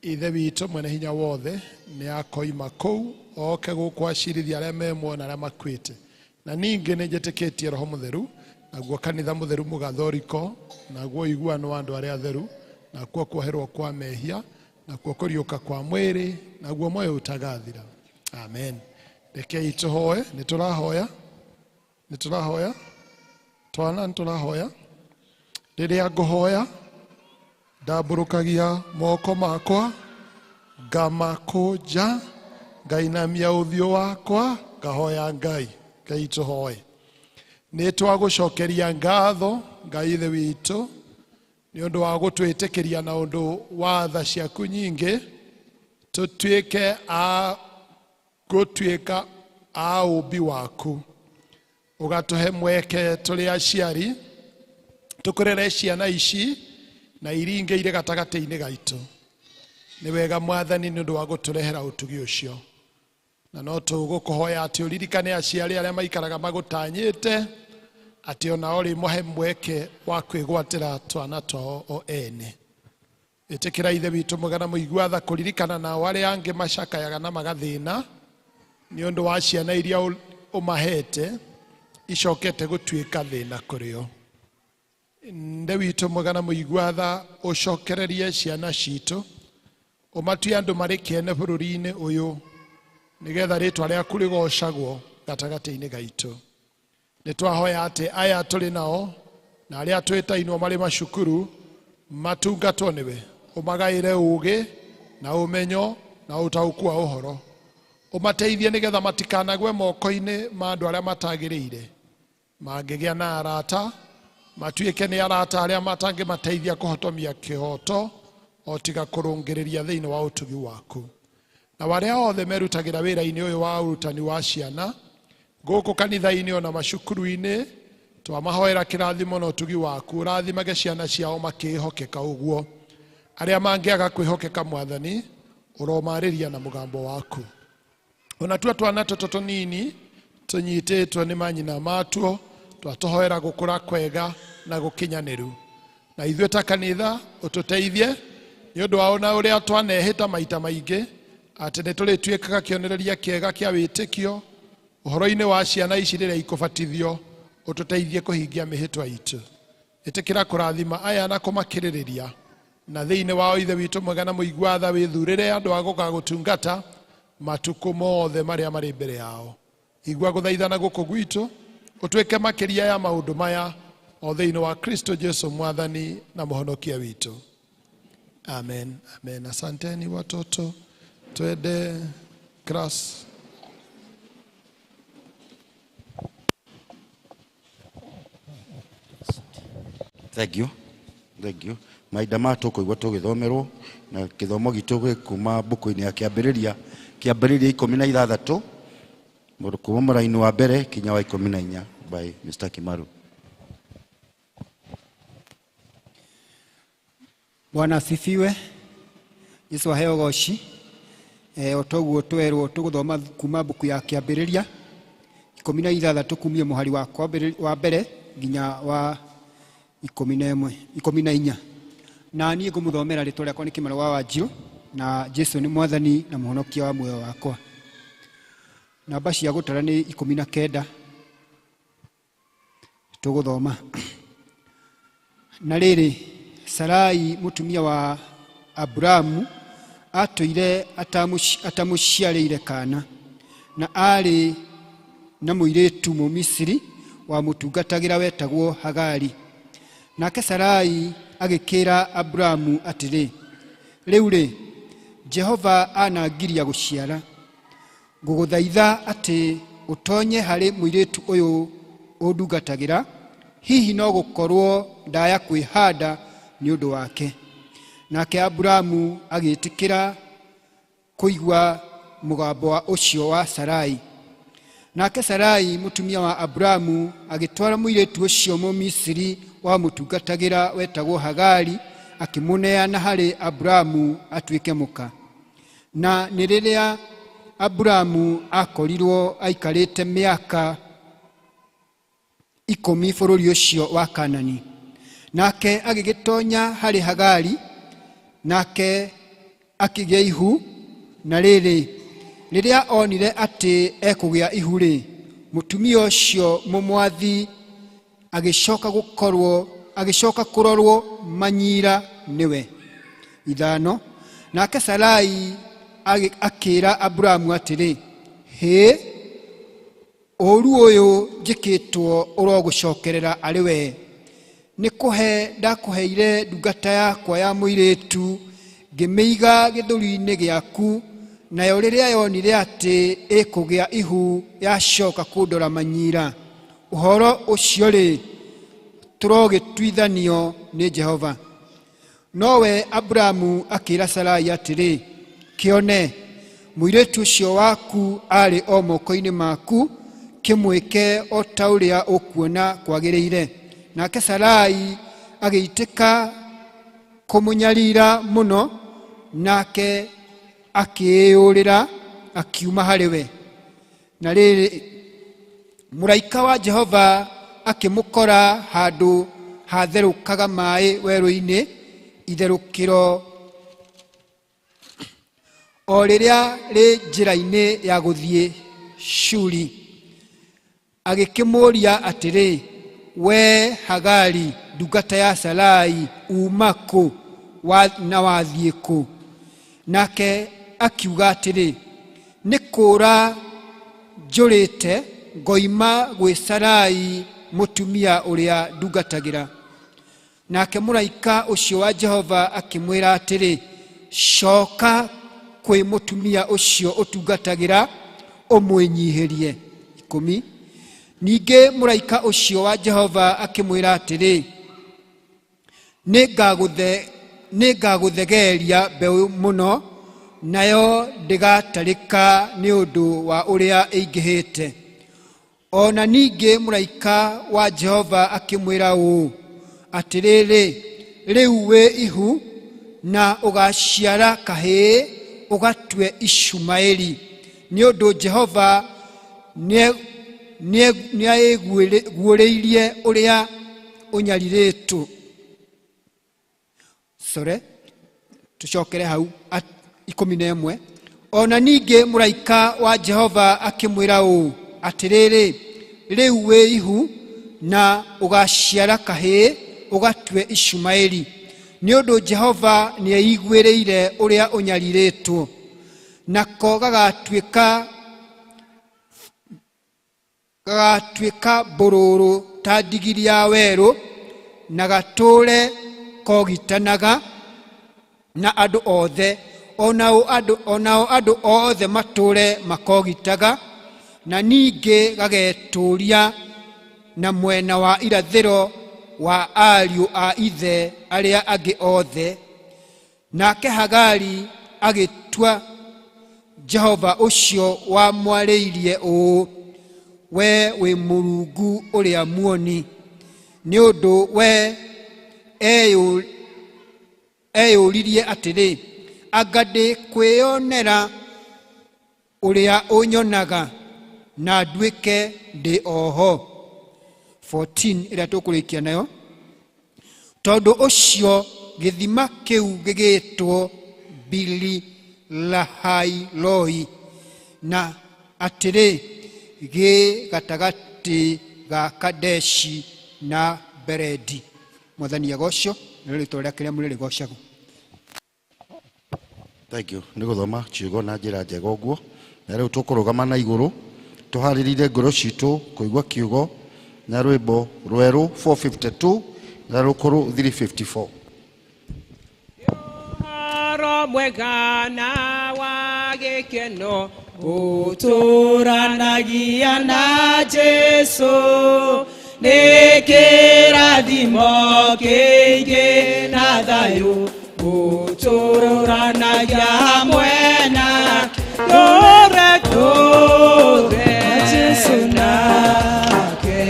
Ithe witũ mwene hinya wothe nĩ akoima kũu oke gũkũ acirithia arĩa memuona arĩa makuĩte. Na ningĩ nĩ njĩtĩkĩtie Roho Mũtheru naguo kanitha mũtheru mũgathoriko naguo iguano wa andũ arĩa atheru nakuo kuoherwo kwa mehia nakuo kũriũka kwa mwĩrĩ naguo moyo ũtagathira. Amen. Rekei tũhoe. Nĩtũrahoya twana nĩtũrahoya. Rĩrĩa ngũhoya ndambũrũkagia moko makwa ngamakũnja ngainamia ũthiũ wakwa ngahoya Ngai. Ngai tũhoe. Nĩtwagũcokeria ngatho Ngai ithe witũ nĩ ũndũ wa gũtwĩtĩkĩria na ũndũ wa tha ciaku nyingĩ tũtuĩke a ũmbi waku ũgatũhe mweke tũrĩ aciari tũkũrere ciana ici na iringĩ irĩ gatagatĩ-inĩ gaitũ. Nĩ wega Mwathani nĩ ũndũ wa gũtũrehera ũtugi ũcio na no tũgũkũhoya atĩ ũririkane aciari arĩa maikaraga magũtanyĩte atĩ onao rĩmohe mweke wa kwĩgwatĩra twana twao o ene. Ĩtĩkĩra ithe witũ mwega na mũigua tha kũririkana nao arĩa angĩ macakayaga na magathĩna nĩ ũndũ wa ciana iria ũmahete icokete gũtuĩka thĩna kũrĩ o. Ithe witũ mwega na mũigua tha ũcokererie ciana citũ ũmatue andũ marĩ kĩene bũrũri-inĩ ũyũ nĩgetha rĩtwa rĩaku rĩgocagwo gatagatĩ-inĩ gaitũ. Nĩtwahoya atĩ aya tũrĩ nao na arĩa twĩtainwo marĩ macukuru matungatwo nĩwe ũmagaĩre ũũgĩ na ũmenyo na ũtaũku wa ũhoro ũmateithie nĩgetha matikanagwe moko-inĩ ma andũ arĩa matagĩrĩire mangĩgĩa na arata matuĩke nĩ arata arĩa matangĩmateithia kũhotomia kĩhoto o tiga kũrũngĩrĩria thĩinĩ wa ũtugi waku. Na warĩa othe merutagĩra wĩra-inĩ ũyũ wa ũrutani wa ciana gũkũ kanitha-inĩ ona macukuru-inĩ twamahoera kĩrathimo na ũtugi waku ũrathimage ciana ciao makĩhokeka ũguo. Arĩa mangĩaga kwĩhokeka Mwathani ũromarĩria na mũgambo waku. Ona twana tũtũ tũnini tũnyitĩtwo nĩ manyina matuo twatũhoera gũkũra kwega na gũkinyanĩru. Na ithuĩ ta kanitha ũtũteithie nĩ ũndũ wa ona ũrĩa twanehĩta maita maingĩ atĩ nĩ tũrĩtuĩkaga kĩonereria kĩega kĩa wĩtĩkio ũhoro-inĩ wa ciana ici rĩrĩa ikũbatithio ũtũteithie kũhingia mĩhĩtwa itũ. Ĩtĩkĩra kũrathima aya na kũmakĩrĩrĩria na thĩinĩ wao ithe witũ mwega na mũigua tha wĩthurĩre andũ a gũgagũtungata matukũ mothe marĩa marĩ mbere yao. Igua gũthaithana gũkũ gwitũ ũtuĩke makĩria ya maũndũ maya o thĩinĩ wa Kristo Jesu Mwathani na mũhonokia witũ. Amen. Amen. Asanteni watoto. Twende class. Thank you. Maida ma tũkũigua tũgĩthomerwo na gĩthomo gitũ kuma mbuku-inĩ ya kĩambĩrĩria 16 kuma mũraini wa mbere kinya wa 14 by Mr. Kimaru. Bwana asifiwe. Yesu aheo goci. Otoguo twerwo tũgũthoma kuma mbuku ya kĩambĩrĩria 16 kumia mũhari wa mbere nginya wa 14. Na niĩ ngũmũthomera rĩtwa rĩakwa nĩ Kĩmaro wa Wanjiru na Jesu nĩ Mwathani na mũhonokia wa muoyo wakwa. Namba cia gũtara nĩ 19. Tũgũthoma. Na rĩrĩ Sarai mũtumia wa Abrahamu atũire atamũciarĩire kana na arĩ na muiretu Mumisiri wa mutungatagira wetagwo Hagari. Nake Sarai agikira Abrahamu atiri, riu Jehova anagiria guciara, nguguthaitha ati utonye hari muiretu uyu undungatagira, hihi no gukorwo ndaya kwihanda ni undu wake. Nake Abrahamu agitikira kuigwa mugambo wa ucio wa Sarai. Nake Sarai mutumia wa Abrahamu agitwara muiretu ucio Mumisiri wa mutungatagira wetagwo Hagari, akimuneana hari Abrahamu atuike muka. Na ni riria Abrahamu akorirwo aikarite miaka 10 bururi ucio wa Kanani. Nake agigitonya hari Hagari, nake akigia ihu, na riria onire ati ekugia ihu mutumia ucio mumwathi agicoka kurorwo manyira niwe. 5. Nake Sarai akira Abrahamu atiri, he oru uyu njikitwo urogucokerera ari we, nikuhe ndakuheire ndungata yakwa ya muiretu, ngimeiga githuri-ini giaku, nayo riria yonire ati ikugia ihu yacoka kundora manyira. Uhoro ucio turogitwithanio ni Jehova. Nowe Abrahamu akira Sarai atiri, kione muiretu ucio waku ari o moko-ini maku, kimwike o ta uria ukuona kwagiriire. Nake Sarai agiitika kumunyarira muno, nake akiyurira akiuma hariwe. Na muraika wa Jehova akimukora handu hatherukaga mai weru-ini, itherukiro o riria ri njira-ini ya guthie Shuri. Agikimuria atiri, we Hagari ndungata ya Sarai, umaku na wathie ku? Nake akiuga atiri, nikura njurite ngoima gwi Sarai mutumia uria ndungatagira. Nake muraika ucio wa Jehova akimwira atiri, coka kwi mutumia ucio utungatagira umwinyihirie. 10. Ninge muraika ucio wa Jehova akimwira atiri, ningaguthegeria mbeu muno, nayo ndigatarika ni undu wa uria ingihite. Ona ninge muraika wa Jehova akimwira atiriri, riu we ihu na ugaciara kahii ugatwe Ishumaeli, ni undu Jehova niaigureirie uria unyariritu. Tucokere hau 11. Ona ninge muraika wa Jehova akimwira atiriri, riu we ihu na ugaciara kahii ugatwe Ishumaeli, ni undu Jehova niaiguireire uria unyariritwo. Nako gagatuika bururu ta ndigiri ya weru, na gature kogitanaga na andu othe, onao andu othe mature makogitaga. Na ninge gageturia na mwena wa irathiro wa ariu a ithe aria angi othe. Nake Hagari agitua Jehova ucio wa mwariirie we wi Murungu uria muoni, ni undu we eyuririe atiri, anga ndi kwionera uria unyonaga na nduike ndi oho. 14 ira tukurikia nayo. Tondu ucio githima kiu gigitwo Bili Lahai Loi, na atiri gi gatagati ga Kadeshi na Beredi. Mwathani agocio nirito ria kiria muri gocagu. Thank you. Niguthoma ciugo na njira njega uguo. Na riu tukurugama na iguru tuharirire ngoro citu kuigwa kiugo na rwimbo rweru 452 na rukuru 354. Haro mwega na wa gĩkeno ũtũũranagia na Jesu nĩ kĩrathimo kĩingĩ na thayũ ũtũũranagia hamwe na tũre Jesu nake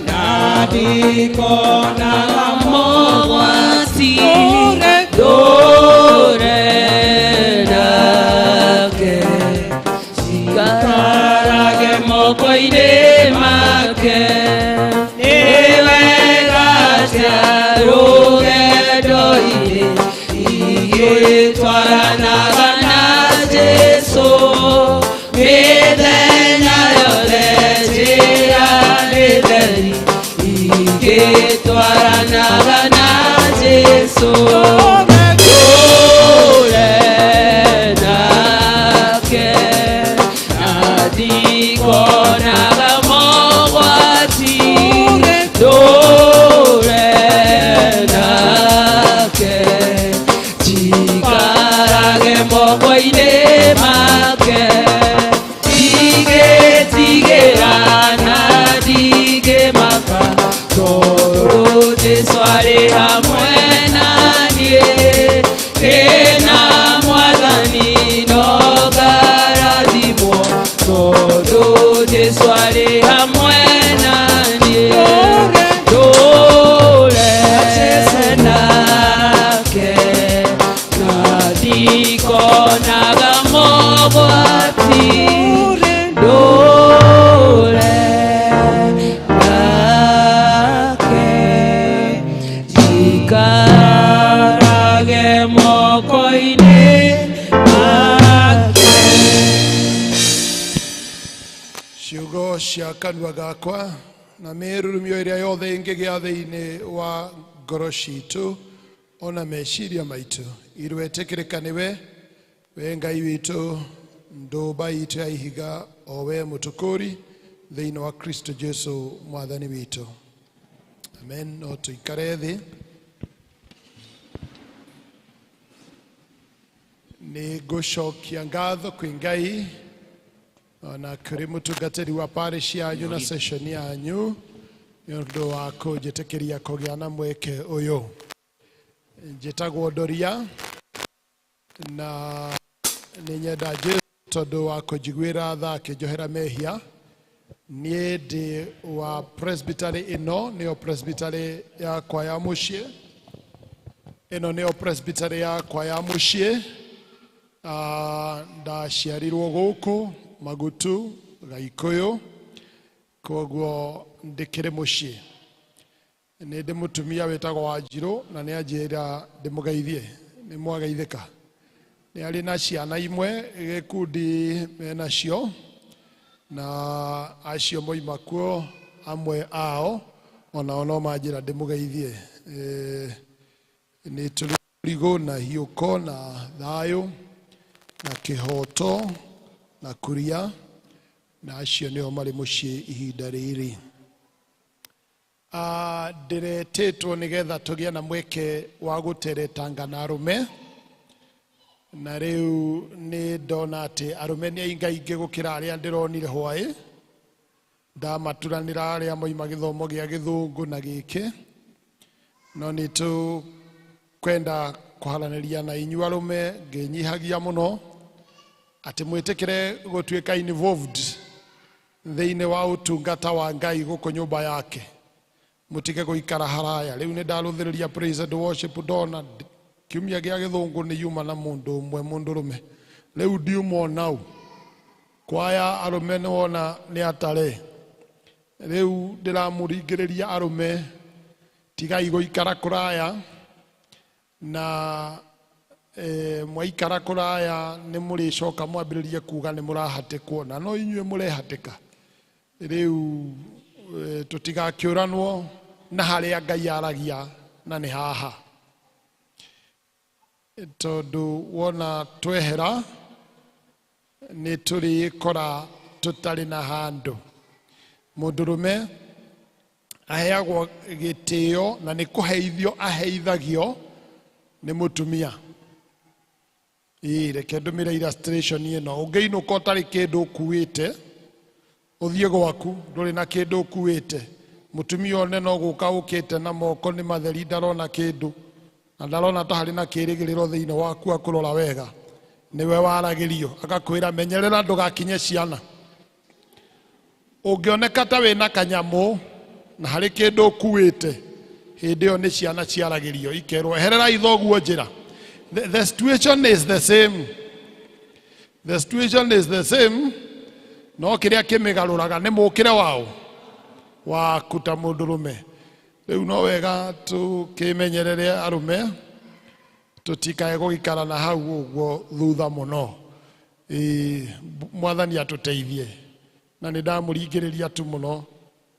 na ndikonaga mogwati tũre nake cikarage moko-inĩ make nĩ wega cia rũgendo-inĩ igĩtwaranaga na Jesu mĩthenya yothe njĩra nĩ theri igĩtwaranaga na Jesu tũre nake na ndikonaga mogwati tũre nake njikarage moko-inĩ make igĩtigĩra na ndingĩmaka tondũ Jesũ arĩ hamwe na niĩ ĩna Mwathani no ngarathimwo tondũ Jesũ arĩ hamwe na niĩ tũre nake na ndikonaga mogwati tũre nake njikarage moko-inĩ make. ciugo cia kanua gakwa na mĩrurumio ĩrĩa yothe ĩngĩgĩa thĩinĩ wa ngoro citũ ona meciria maitũ irwetĩkĩrĩka nĩwe we Ngai witũ ndũmba itũ ya ihiga o we mũtũkũri thĩinĩ wa Kristo Jesu mwathani witũ. Amen. No tũikare thĩ. Nĩ ngũcokia ngatho kwĩ Ngai ona kũrĩ mũtungatĩri wa parish yanyu na session yanyu nĩ ũndũ wa kũnjĩtĩkĩria kũgĩa na mweke ũyũ. Njĩtagwo Doria na nĩ nyenda Jesu tondũ wa kũnjiguĩra tha akĩnjohera mehia. Niĩ ndĩ wa presbytery ĩno nĩyo presbytery yakwa ya mũciĩ. Ĩno nĩyo presbytery yakwa ya mũciĩ. Ndaciarirwo gũkũ Magutu Gaikũyũ koguo ndĩkĩrĩ mũciĩ. Nĩ ndĩ mũtumia wĩtagwo Wanjirũ na nĩ anjĩra ndĩmũgeithie. Nĩ mwageithĩka. Nĩ arĩ na ciana imwe gĩkundi menacio na acio moima kuo amwe ao onao no manjĩra ndĩmũgeithie. Nĩ tũrigũ na hiũko na thayũ na kĩhoto na kuria na acio nĩo marĩ mũciĩ ihinda rĩrĩ. Ndĩretĩtwo nĩgetha tũgĩe na mweke wa gũteretanga na arũme na rĩu nĩ ndona atĩ arũme nĩ aingaingĩ gũkĩra arĩa ndĩronire hwaĩ. Ndamaturanĩra arĩa moima gĩthomo gĩa gĩthũngũ na gĩkĩ no nĩ tũkwenda kũharanĩria na inyuĩ arũme ngĩnyihagia mũno atĩ mwĩtĩkĩre gũtuĩka involved thĩinĩ wa ũtungata wa Ngai gũkũ nyũmba yake. Mũtige gũikara haraya. Rĩu nĩ ndarũthĩrĩria praise and worship ndona kiumia gĩa gĩthũngũ nĩ yuma na mũndũ ũmwe mũndũrũme. Rĩu ndiuma ũũ kwaya arũme nĩ wona nĩ atare. Rĩu ndĩramũringĩrĩria arũme tigai gũikara kũraya na mwaikara kũraya nĩ mũrĩcoka mwambĩrĩrie kuga nĩ mũrahatĩkwo na no inyuĩ mũrehatĩka. Rĩu tũtigakĩũranwo na harĩa Ngai aragia na nĩ haha. Tondũ wona twehera nĩ tũrĩkora tutari na handu mundurume aheagwo gitio na ni kuheithio aheithagio ni mutumia reke ndumire illustration ino ungeinuka utari kindu ukuite uthie gwaku nduri na kindu ukuite mutumia one no guka ukite na moko ni matheri ndarona kindu na ndarona ta hari na kirigiriro thiini waku akurora wega niwe waragirio akakwira menyerera ndugakinye ciana ungioneka ta wina kanyamu na hari kindu ukuite hindi iyo ni ciana ciaragirio ikerwo eherera ithoguo njira. The situation is the same. The situation is the same. No kiria kimigaruraga ni mukire wao wa kuta mundurume. Riu no wega tukimenyerere arume tutikae gukara na hau uguo thutha muno. Mwathani atuteithie. Na ni ndamuringiriria tu muno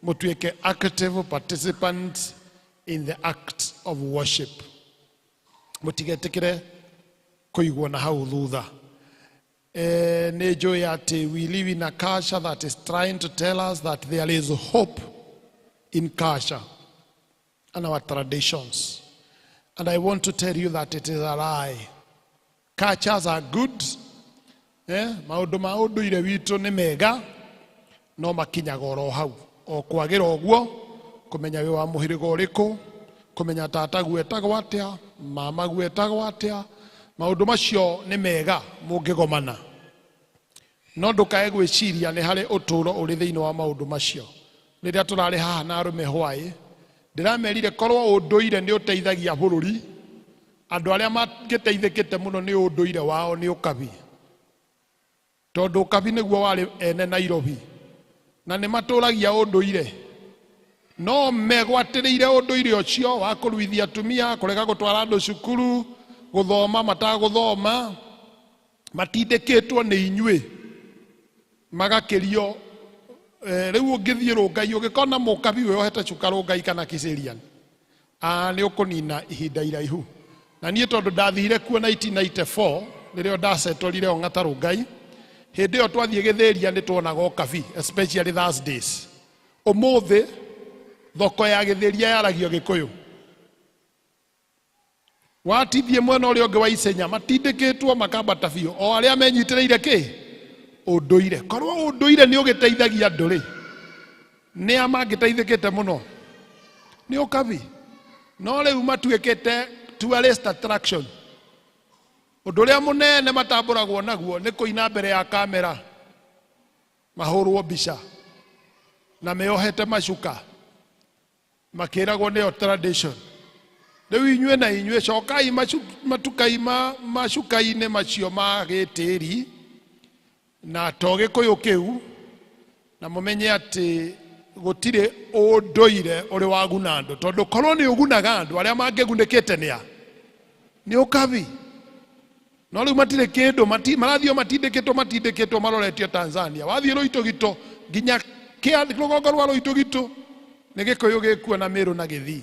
mutuike active participants in the act of worship. Mutigetikire kuigwa na hau thutha. Ni njui ati we live in a culture that is trying to tell us that there is hope in culture and our traditions. And I want to tell you that it is a lie. Cultures are good. Maundu ma unduire witu ni mega no makinyaga oro hau. O kwagira oguo kumenya wi wa muhiriga uriku kumenya tata gwetagwo atia mama gwetagwo atia maundu macio ni mega mungigomana no ndukae gwiciria ni hari uturo uri thiini wa maundu macio riria turari haha na arume hwai ndiramerire korwo unduire ni uteithagia bururi andu aria magiteithikite muno ni unduire wao ni ukabi tondu ukabi niguo wari ene Nairobi na ni maturagia unduire no megwatiriire unduire ucio wa kuruithia atumia kurega gutwara andu cukuru guthoma mataguthoma matindikitwo ni inyui magakirio riu ungithie rungai ugikona mukabi we ohete cuka rungai kana kiserian ni ukunina ihinda iraihu na nie tondu ndathire kuo 1994 ririo ndacetorire ongata rungai hindi iyo twathie githeria ni tuonaga ukabi especially Thursdays umuthi thoko ya githeria yaragio Gikuyu watithie mwena uria ungi wa Isenya matindikitwo makambata biu o aria menyitireire ki unduire korwo unduire ni ugiteithagia nduri ni amangiteithikite muno ni ukabi no riu matuikite tourist attraction undu uria munene matamburagwo naguo ni kuina mbere ya kamera mahurwo mbica na meohete macuka makiragwo ni tradition riu inyue na inyue cokai matukai macukai-ini macio ma gitiri na toge kuyu kiu na mumenye ati gutire unduire uri waguna andu tondu korwo ni ugunaga andu aria mangegunikite ni ukabi no riu matire kindu marathio matindikitwo maroretio Tanzania wathie Ruitugito nginya kia rugongo rwa Ruitugito ni Gikuyu gikuo na Meru na Githii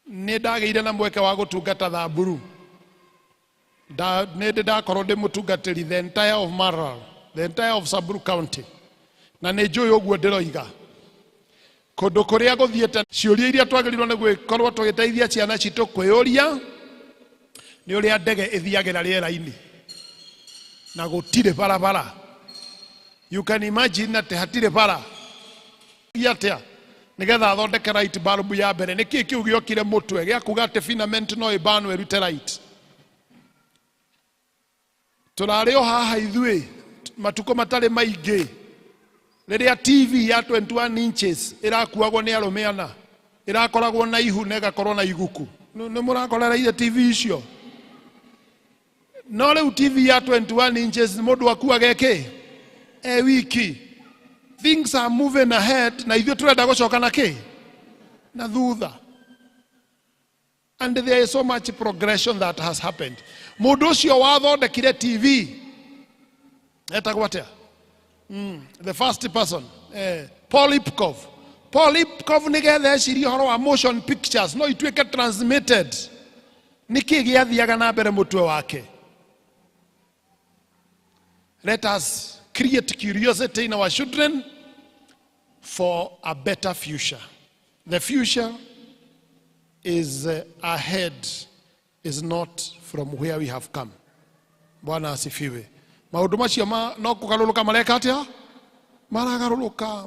ni ndageire na mweke wa gutungata Thamburu ni ndakorwo ndi mutungatiri the entire of Maralal the entire of Samburu County na ni njui uguo ndiroiga kundu kuria guthiete ciuria iria twagirirwo ni gwikorwo tugiteithia ciana citu kwiyuria ni uria ndege ithiagira riera-ini na gutire barabara. You can imagine ati hatire bara yatia nigetha athondeke light bulb ya mbere niki kiu giokire mutwe gia kuga ati filament no ibanwe rute light turari o haha ithui matuko matari maingi riria TV ya 21 inches irakuagwo ni arumeana irakoragwo na ihu na igakorwo na iguku ni murakorera ile TV icio no riu TV ya 21 inches mundu akuaga eki wiki things are moving ahead na ithuĩ turenda gucoka na ki na thutha and there is so much progression that has happened. Mundu ucio wathondekire TV etagwo atia the first person Paul Lipkov nigetha ecirie horo wa motion pictures no ituike transmitted niki giathiaga na mbere mutwe wake Let us create curiosity in our children for a better future. The future is ahead, is not from where we have come. Bwana asifiwe. Maundu macio no kugaruluka mareka atia? Maragaruluka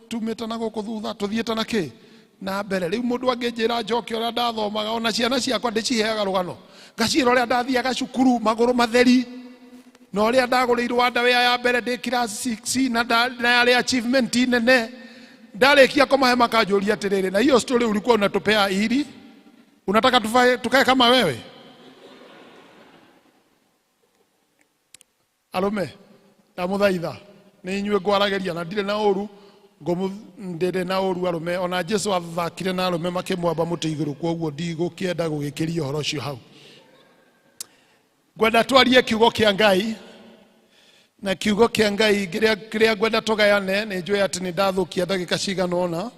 tumite na guku thutha tuthiete na ki na mbere. Riu mundu anginjira njoke uria ndathomaga ona ciana ciakwa ndiciheaga rugano ngacira uria ndathiaga cukuru maguru matheri na uria ndaguriirwo ndawa ya mbere ndi class 6 na yale achievement nene ndarikia kumahe makanjuria atiriri na hiyo story ulikuwa unatupea ili unataka tukae kama wewe arume na muthaitha ni inyue ngwarageria na ndire na uru ndire na uru arume ona Jesu athakire na arume makimwamba muti iguru koguo ndigukienda gugikiria horo cio hau gwenda twarie kiugo kia Ngai na kiugo kia Ngai kiria gwenda tugayane ni njue ati ni ndathukia ndagika cigana ona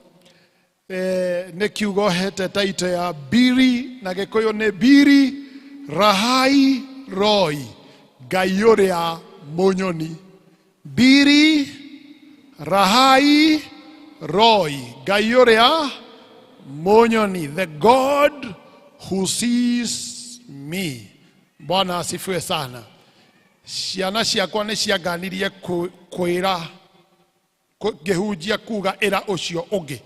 ni kiugo hete taito ya Biri na Gikuyu ni Biri Rahai Roi Ngai uria munyoni. Biri Rahai Roi Ngai uria munyoni, the God who sees me. Bwana asifiwe sana. Ciana ciakwa ni cianganirie kwira ngihunjia kuga ira ucio ungi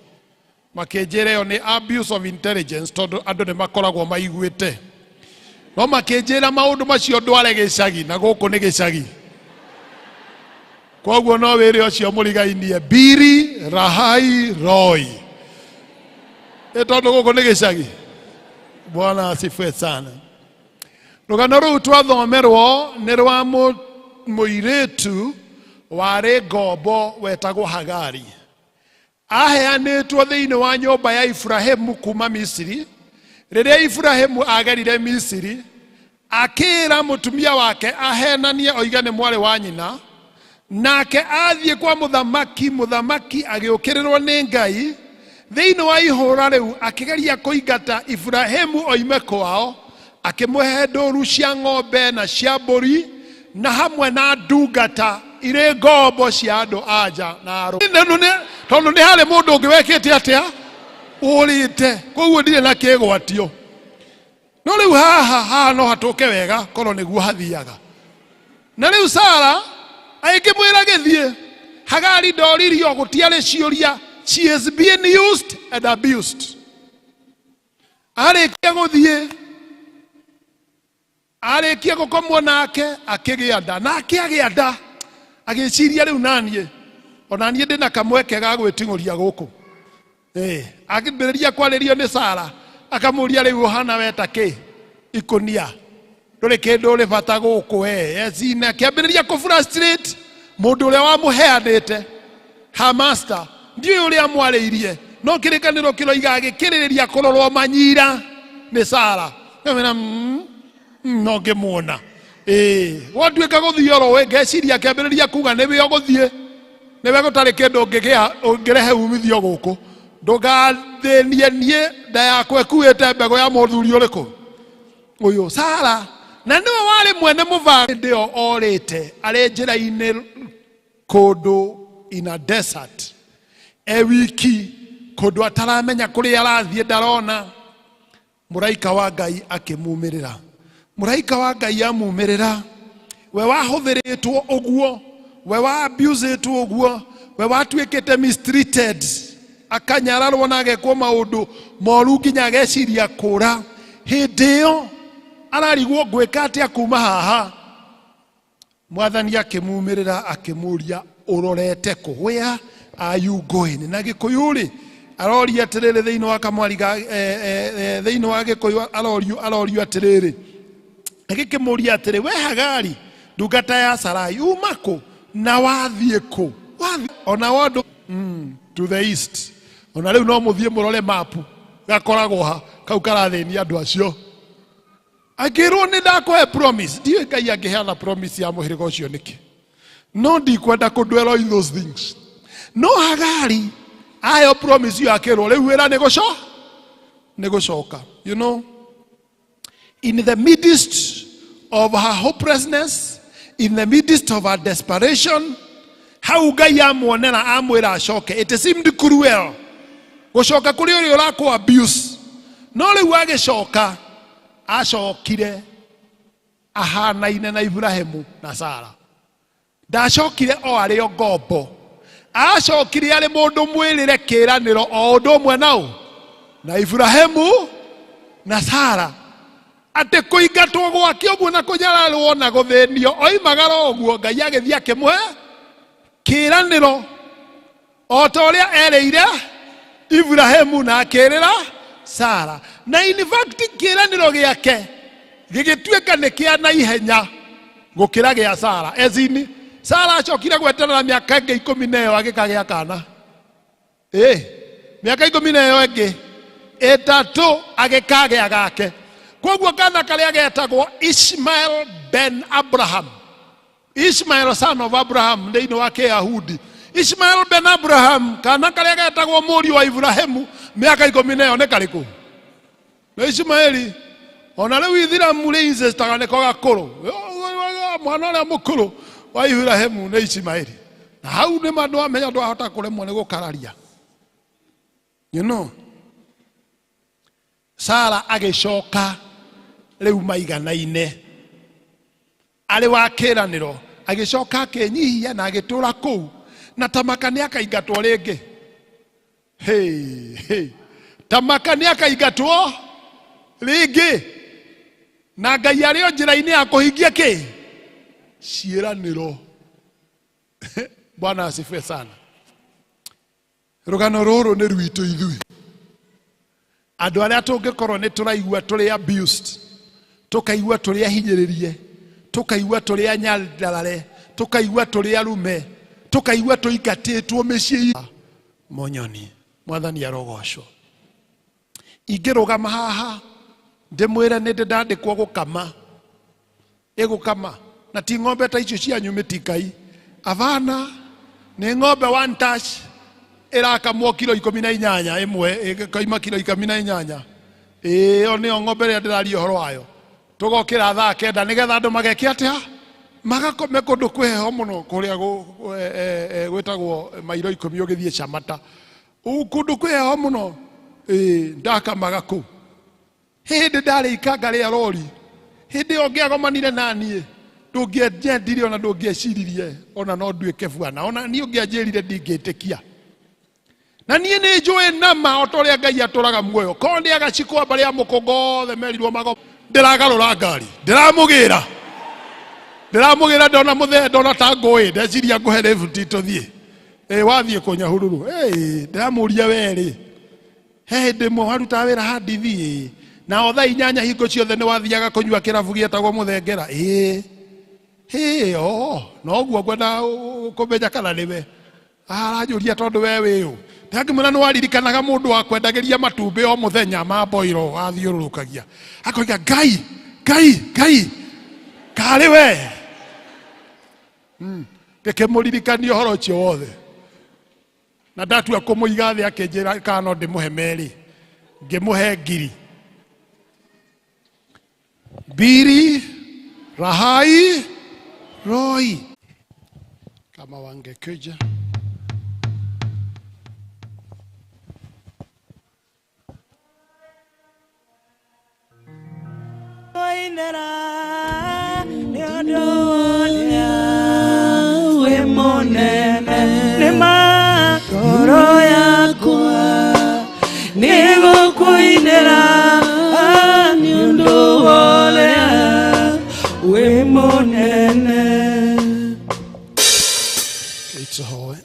makinjira yo ni abuse of intelligence tondu andu ni makoragwo maiguite no makinjira maundu macio ndware gicagi na guku ni gicagi koguo no wire ucio murigainie Biri Rahai Roi tondu guku ni gicagi. Bwana asifiwe sana. Rugano ruu twathomerwo ni rwa muiritu wari ngombo wetagwo Hagari aheanitwo thiini wa nyumba ya Ibrahimu kuma Misiri. Riria Ibrahimu agerire Misiri akira mutumia wake ahenanie oiga ni mwari wa nyina nake athie kwa muthamaki agiukirirwo ni Ngai thiini wa ihura riu akigeria kuingata Ibrahimu oime kwao akimwehe nduru cia ng'ombe na cia mburi na hamwe na ndungata ire ngombo cia andu anja na aru tondu ni hari mundu ungi wekite atia urite koguo ndire na kigwatio no riu haha no hatuke wega korwo niguo hathiaga na riu Sara aikimwira githie Hagari ndoririo gutiare ciuria, she is being used and abused. Arikia guthie arikia gukomwo nake akigia nda nake agia nda agiciria riu nanie onanie ndina kamweke ga gwitinguria guku akimbereria kwaririo ni Sara akamuria riu hana weta ki ikunia nduri kindu ri bata guku ezina kiambereria ku frustrate mundu uria wa muheanite ha master ndiyo uria mwariirie no kirikaniro kiroiga agikiriria kurorwo manyira ni Sara ngamena no ngimuona watuika guthie ro we ngeciria kiambereria kuga niwe uguthie niwe gutari kindu ungirehe umithio guku ndugathenie nie nda yakwe kuite mbego ya muthuri uriku uyu Sara na niwe wari mwene muvango ndio orite ari njira-ini kundu in a desert wiki kundu ataramenya kuri arathie ndarona muraika wa Ngai akimumirira. Muraika wa Ngai amumirira, we wahuthiritwo uguo, we wa abusetwo uguo, we watuikite mistreated, akanyararwo na agekwo maundu moru nginya ageciria kura. Hindi iyo ararigwo gwika atia kuma haha. Mwathani akimumirira akimuria urorete ku, where are you going? Na Gikuyu ri aroria atiriri thiini wa kamwari thiini wa Gikuyu arorio atiriri agikimuria atiri, we Hagari ndungata ya Sarai umako na wathie ku ona wondu to the east ona riu no muthie murore mapu gakoragwo ha kau karathini andu acio akirwo ni ndakwe promise ndiwe Ngai angiheana promise ya muhirigo ucio niki no ndikwenda kudwell in those things. No Hagari ayo promise you akirwo riu wira ni gucoka. You know, in the midst of her hopelessness, in the midst of our desperation, hau Ngai amuonera amwira acoke. It seemed cruel. Gũcoka kũrĩ ũrĩa ũrakũ abuse. No rĩu agĩcoka acokire ahanaine na Ibrahimu na Sara. Ndacokire o arĩ o ngombo. Acokire arĩ mũndũ mwĩrĩre kĩĩranĩro o ũndũ ũmwe nao na Ibrahimu na Sara. Atĩ kũingatwo gwake ũguo na kũnyararwo na gũthĩnio oimagara ũguo Ngai agĩthiĩ akĩmũhe kĩĩranĩro o ta ũrĩa erĩire Ibrahimu na akĩrĩra Sara. Na in fact kĩĩranĩro gĩake gĩgĩtuĩka nĩ kĩa na ihenya gũkĩra gĩa Sara. Ezini Sara acokire gweterera mĩaka ĩngĩ 10 agĩkagĩa kana. Mĩaka 10 ĩngĩ ĩtatũ agĩkagĩa gake. Koguo kana karĩa getagwo Ishmael ben Abraham. Ishmael son of Abraham thĩinĩ wa Kĩyahudi. Ishmael ben Abraham kana karĩa getagwo mũriũ wa Ibrahimu mĩaka 10 nĩ karĩkũ? Na Ishmaeli ona rĩu Ithiramu rĩize taganĩko gakũrũ. Mwana ũrĩa mũkũrũ wa Ibrahimu nĩ Ishmaeli. Na hau nĩ mandũ amenya ndwahota kũremwo nĩ gũkararia. You know, Sara agĩcoka rĩu maiganaine arĩ wa kĩĩranĩro, agĩcoka akĩnyihia na agĩtũũra kũu na Tamaka nĩ akaingatwo rĩngĩ. Tamaka nĩ akaingatwo rĩngĩ na Ngai arĩ o njĩra-inĩ ya kũhingia kĩ? Ciĩranĩro. Bwana asifiwe sana. Rũgano rũrũ nĩ rwitũ ithuĩ. Andũ arĩa tũngĩkorwo nĩ tũraigua tũrĩ abused, tũkaigua tũrĩ ahinyĩrĩrie, tũkaigua tũrĩ anyararare, tũkaigua tũrĩ arume, tũkaigua tũingatĩtwo mĩciĩ monyoni. Mwathani arogocwo. Ingĩrũgama haha ndĩmwĩre nĩ ndandĩkwo gũkama. Gũkama na ti ng'ombe ta icio cianyu mĩtikai. Avana nĩ ng'ombe one touch ĩrakamwo kilo 18 ĩmwe ĩkaima kilo 18. Ĩyo nĩyo ng'ombe ĩrĩa ndĩraria ũhoro wayo. Tũgokĩra thaa 9 nĩgetha andũ mageke atĩa? Magakome kũndũ kwĩheho mũno kũrĩa gwĩtagwo mairo 10 ũgĩthiĩ Chamata. Kũndũ kwĩheho mũno. Ndakamaga kũu. Hĩndĩ ndarĩ ikanga rĩa rori. Hĩndĩ ĩyo ngĩagomanire na niĩ. Ndũngĩenjendire ona ndũngĩeciririe ona no nduĩke bwana. Ona niĩ ũngĩanjĩrire ndingĩtĩkia. Na niĩ nĩ njũĩ nama o ta ũrĩa Ngai atũraga muoyo. Korwo nĩ agacikwa mbarĩ ya mũkũngũ othe merirwo mago. Ndĩragarũra ngari. Ndĩramũgĩra ndona mũthee ndona ta ngũĩ. Ndeciria ngũhe refuti tũthiĩ. Wathiĩ kũnyahururu. Ndĩramũria werĩ. Hĩndĩ mwe waruta wĩra handithi. Na o thaa 8 hingo ciothe nĩ wathiaga kũnyua kĩrabu gĩetagwo mũthengera. No guo ngwenda kũmenya kana nĩwe. Aranjũria tondũ we wĩũ. Ndangĩmwĩra nĩ waririkanaga mũndũ wa kwendagĩria matumbĩ o mũthenya ma boiro wathiũrũrũkagia. Akoiga Ngai karĩ we. Ngĩkĩmũririkania ũhoro ũcio wothe. Na ndatua kũmũiga thĩ akĩnjĩra kana no ndĩmũhe merĩ. Ngĩmũhe ngiri. Biri Rahai Roy. Kama wangekuja. We monene ni makoro yakwa nigukuinira ni undu wolea we monene. Itsohoe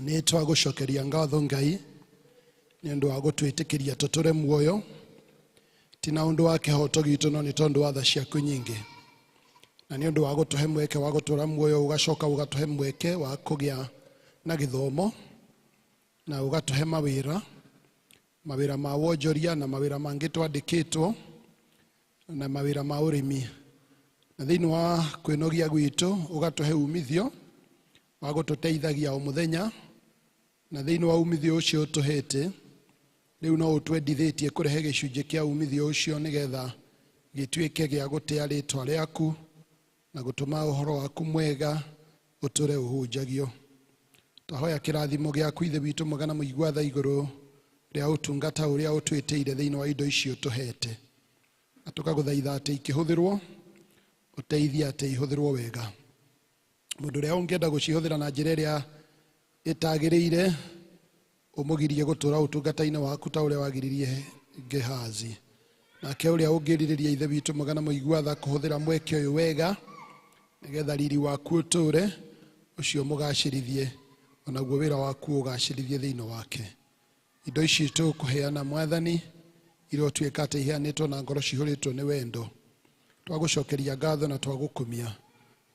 nĩ twagũcokeria ngatho Ngai nĩ ũndũ wa gũtwĩtĩkĩria tũtũre muoyo. Ti na ũndũ wa kĩhoto gitũ no nĩ tondũ wa tha ciaku nyingĩ. Na nĩ ũndũ wa gũtũhe mweke wa gũtũra muoyo ũgacoka ũgatũhe mweke wa kũgĩa na gĩthomo na ũgatũhe mawĩra ma wonjoria na mawĩra mangĩ twandĩkĩtwo na mawĩra ma ũrĩmi. Na thĩinĩ wa kwĩnogia gwitũ ũgatũhe umithio wa gũtũteithagia o mũthenya. Na thĩinĩ wa umithio ũcio ũtũhete rĩu no ũtwendithĩtie kũrehe gĩcunjĩ kĩa umithio ũcio nĩgetha gĩtuĩke gĩa gũtĩa rĩtwa rĩaku na gutuma uhoro waku mwega uture uhunjagio. Tahoya kirathimo giaku ithe witu magana muigwa tha iguru ria utungata uria utwitire thiini wa indo icio tuhete. Atukaguthaitha ati ikihuthirwo uteithia ati ihuthirwo wega. Mundu ria ungienda gucihuthira na njira iria itagiriire umugirie gutura utungata-ini waku ta uria wagiririe Gehazi. Nake uria ungiririria ithe witu magana muigwa tha kuhuthira mweke uyu wega nigetha riri waku uture ucio mugacirithie onaguo wira waku ugacirithie thiini wake. Indo ici tukuheana Mwathani irio tuika ati iheanitwo na ngoro cihuritwo ni wendo. Twagucokeria ngatho na twagukumia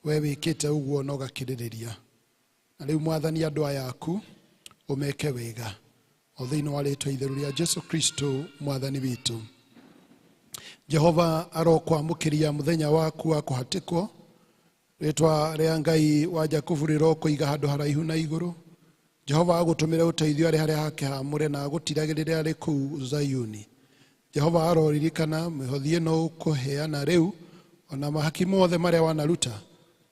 we wikite uguo na ugakiririria. Na riu Mwathani andu aya aku umeke wega o thiini wa ritwa itheru ria Jesu Kristo Mwathani witu. Jehovah arokwamukiria muthenya waku wa kuhatikwo. Ritwa ria Ngai wa Jakubu rirokuiga handu haraihu na iguru. Jehovah agutumire uteithio ari haria hake hamure na agutiragirira ari kuu Zayuni. Jehovah aroririkana mihothie no kuheana riu ona mahaki mothe maria wanaruta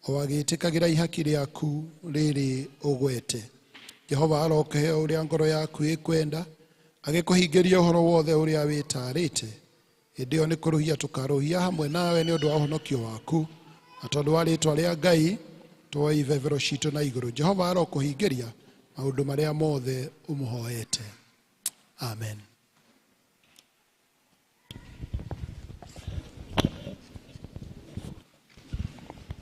o wagitikagira ihaki riaku riri ugwete. Jehovah arokuhe uria ngoro yaku ikwenda agikuhingiria uhoro wothe uria witarite. Indio ni kuruhia tukaruhia hamwe nawe ni undu wa uhonokio waku na tondu wa ritwa ria Ngai twoe ivevero citu na iguru. Jehovah arokuhingiria maundu maria mothe umuhoete. Amen.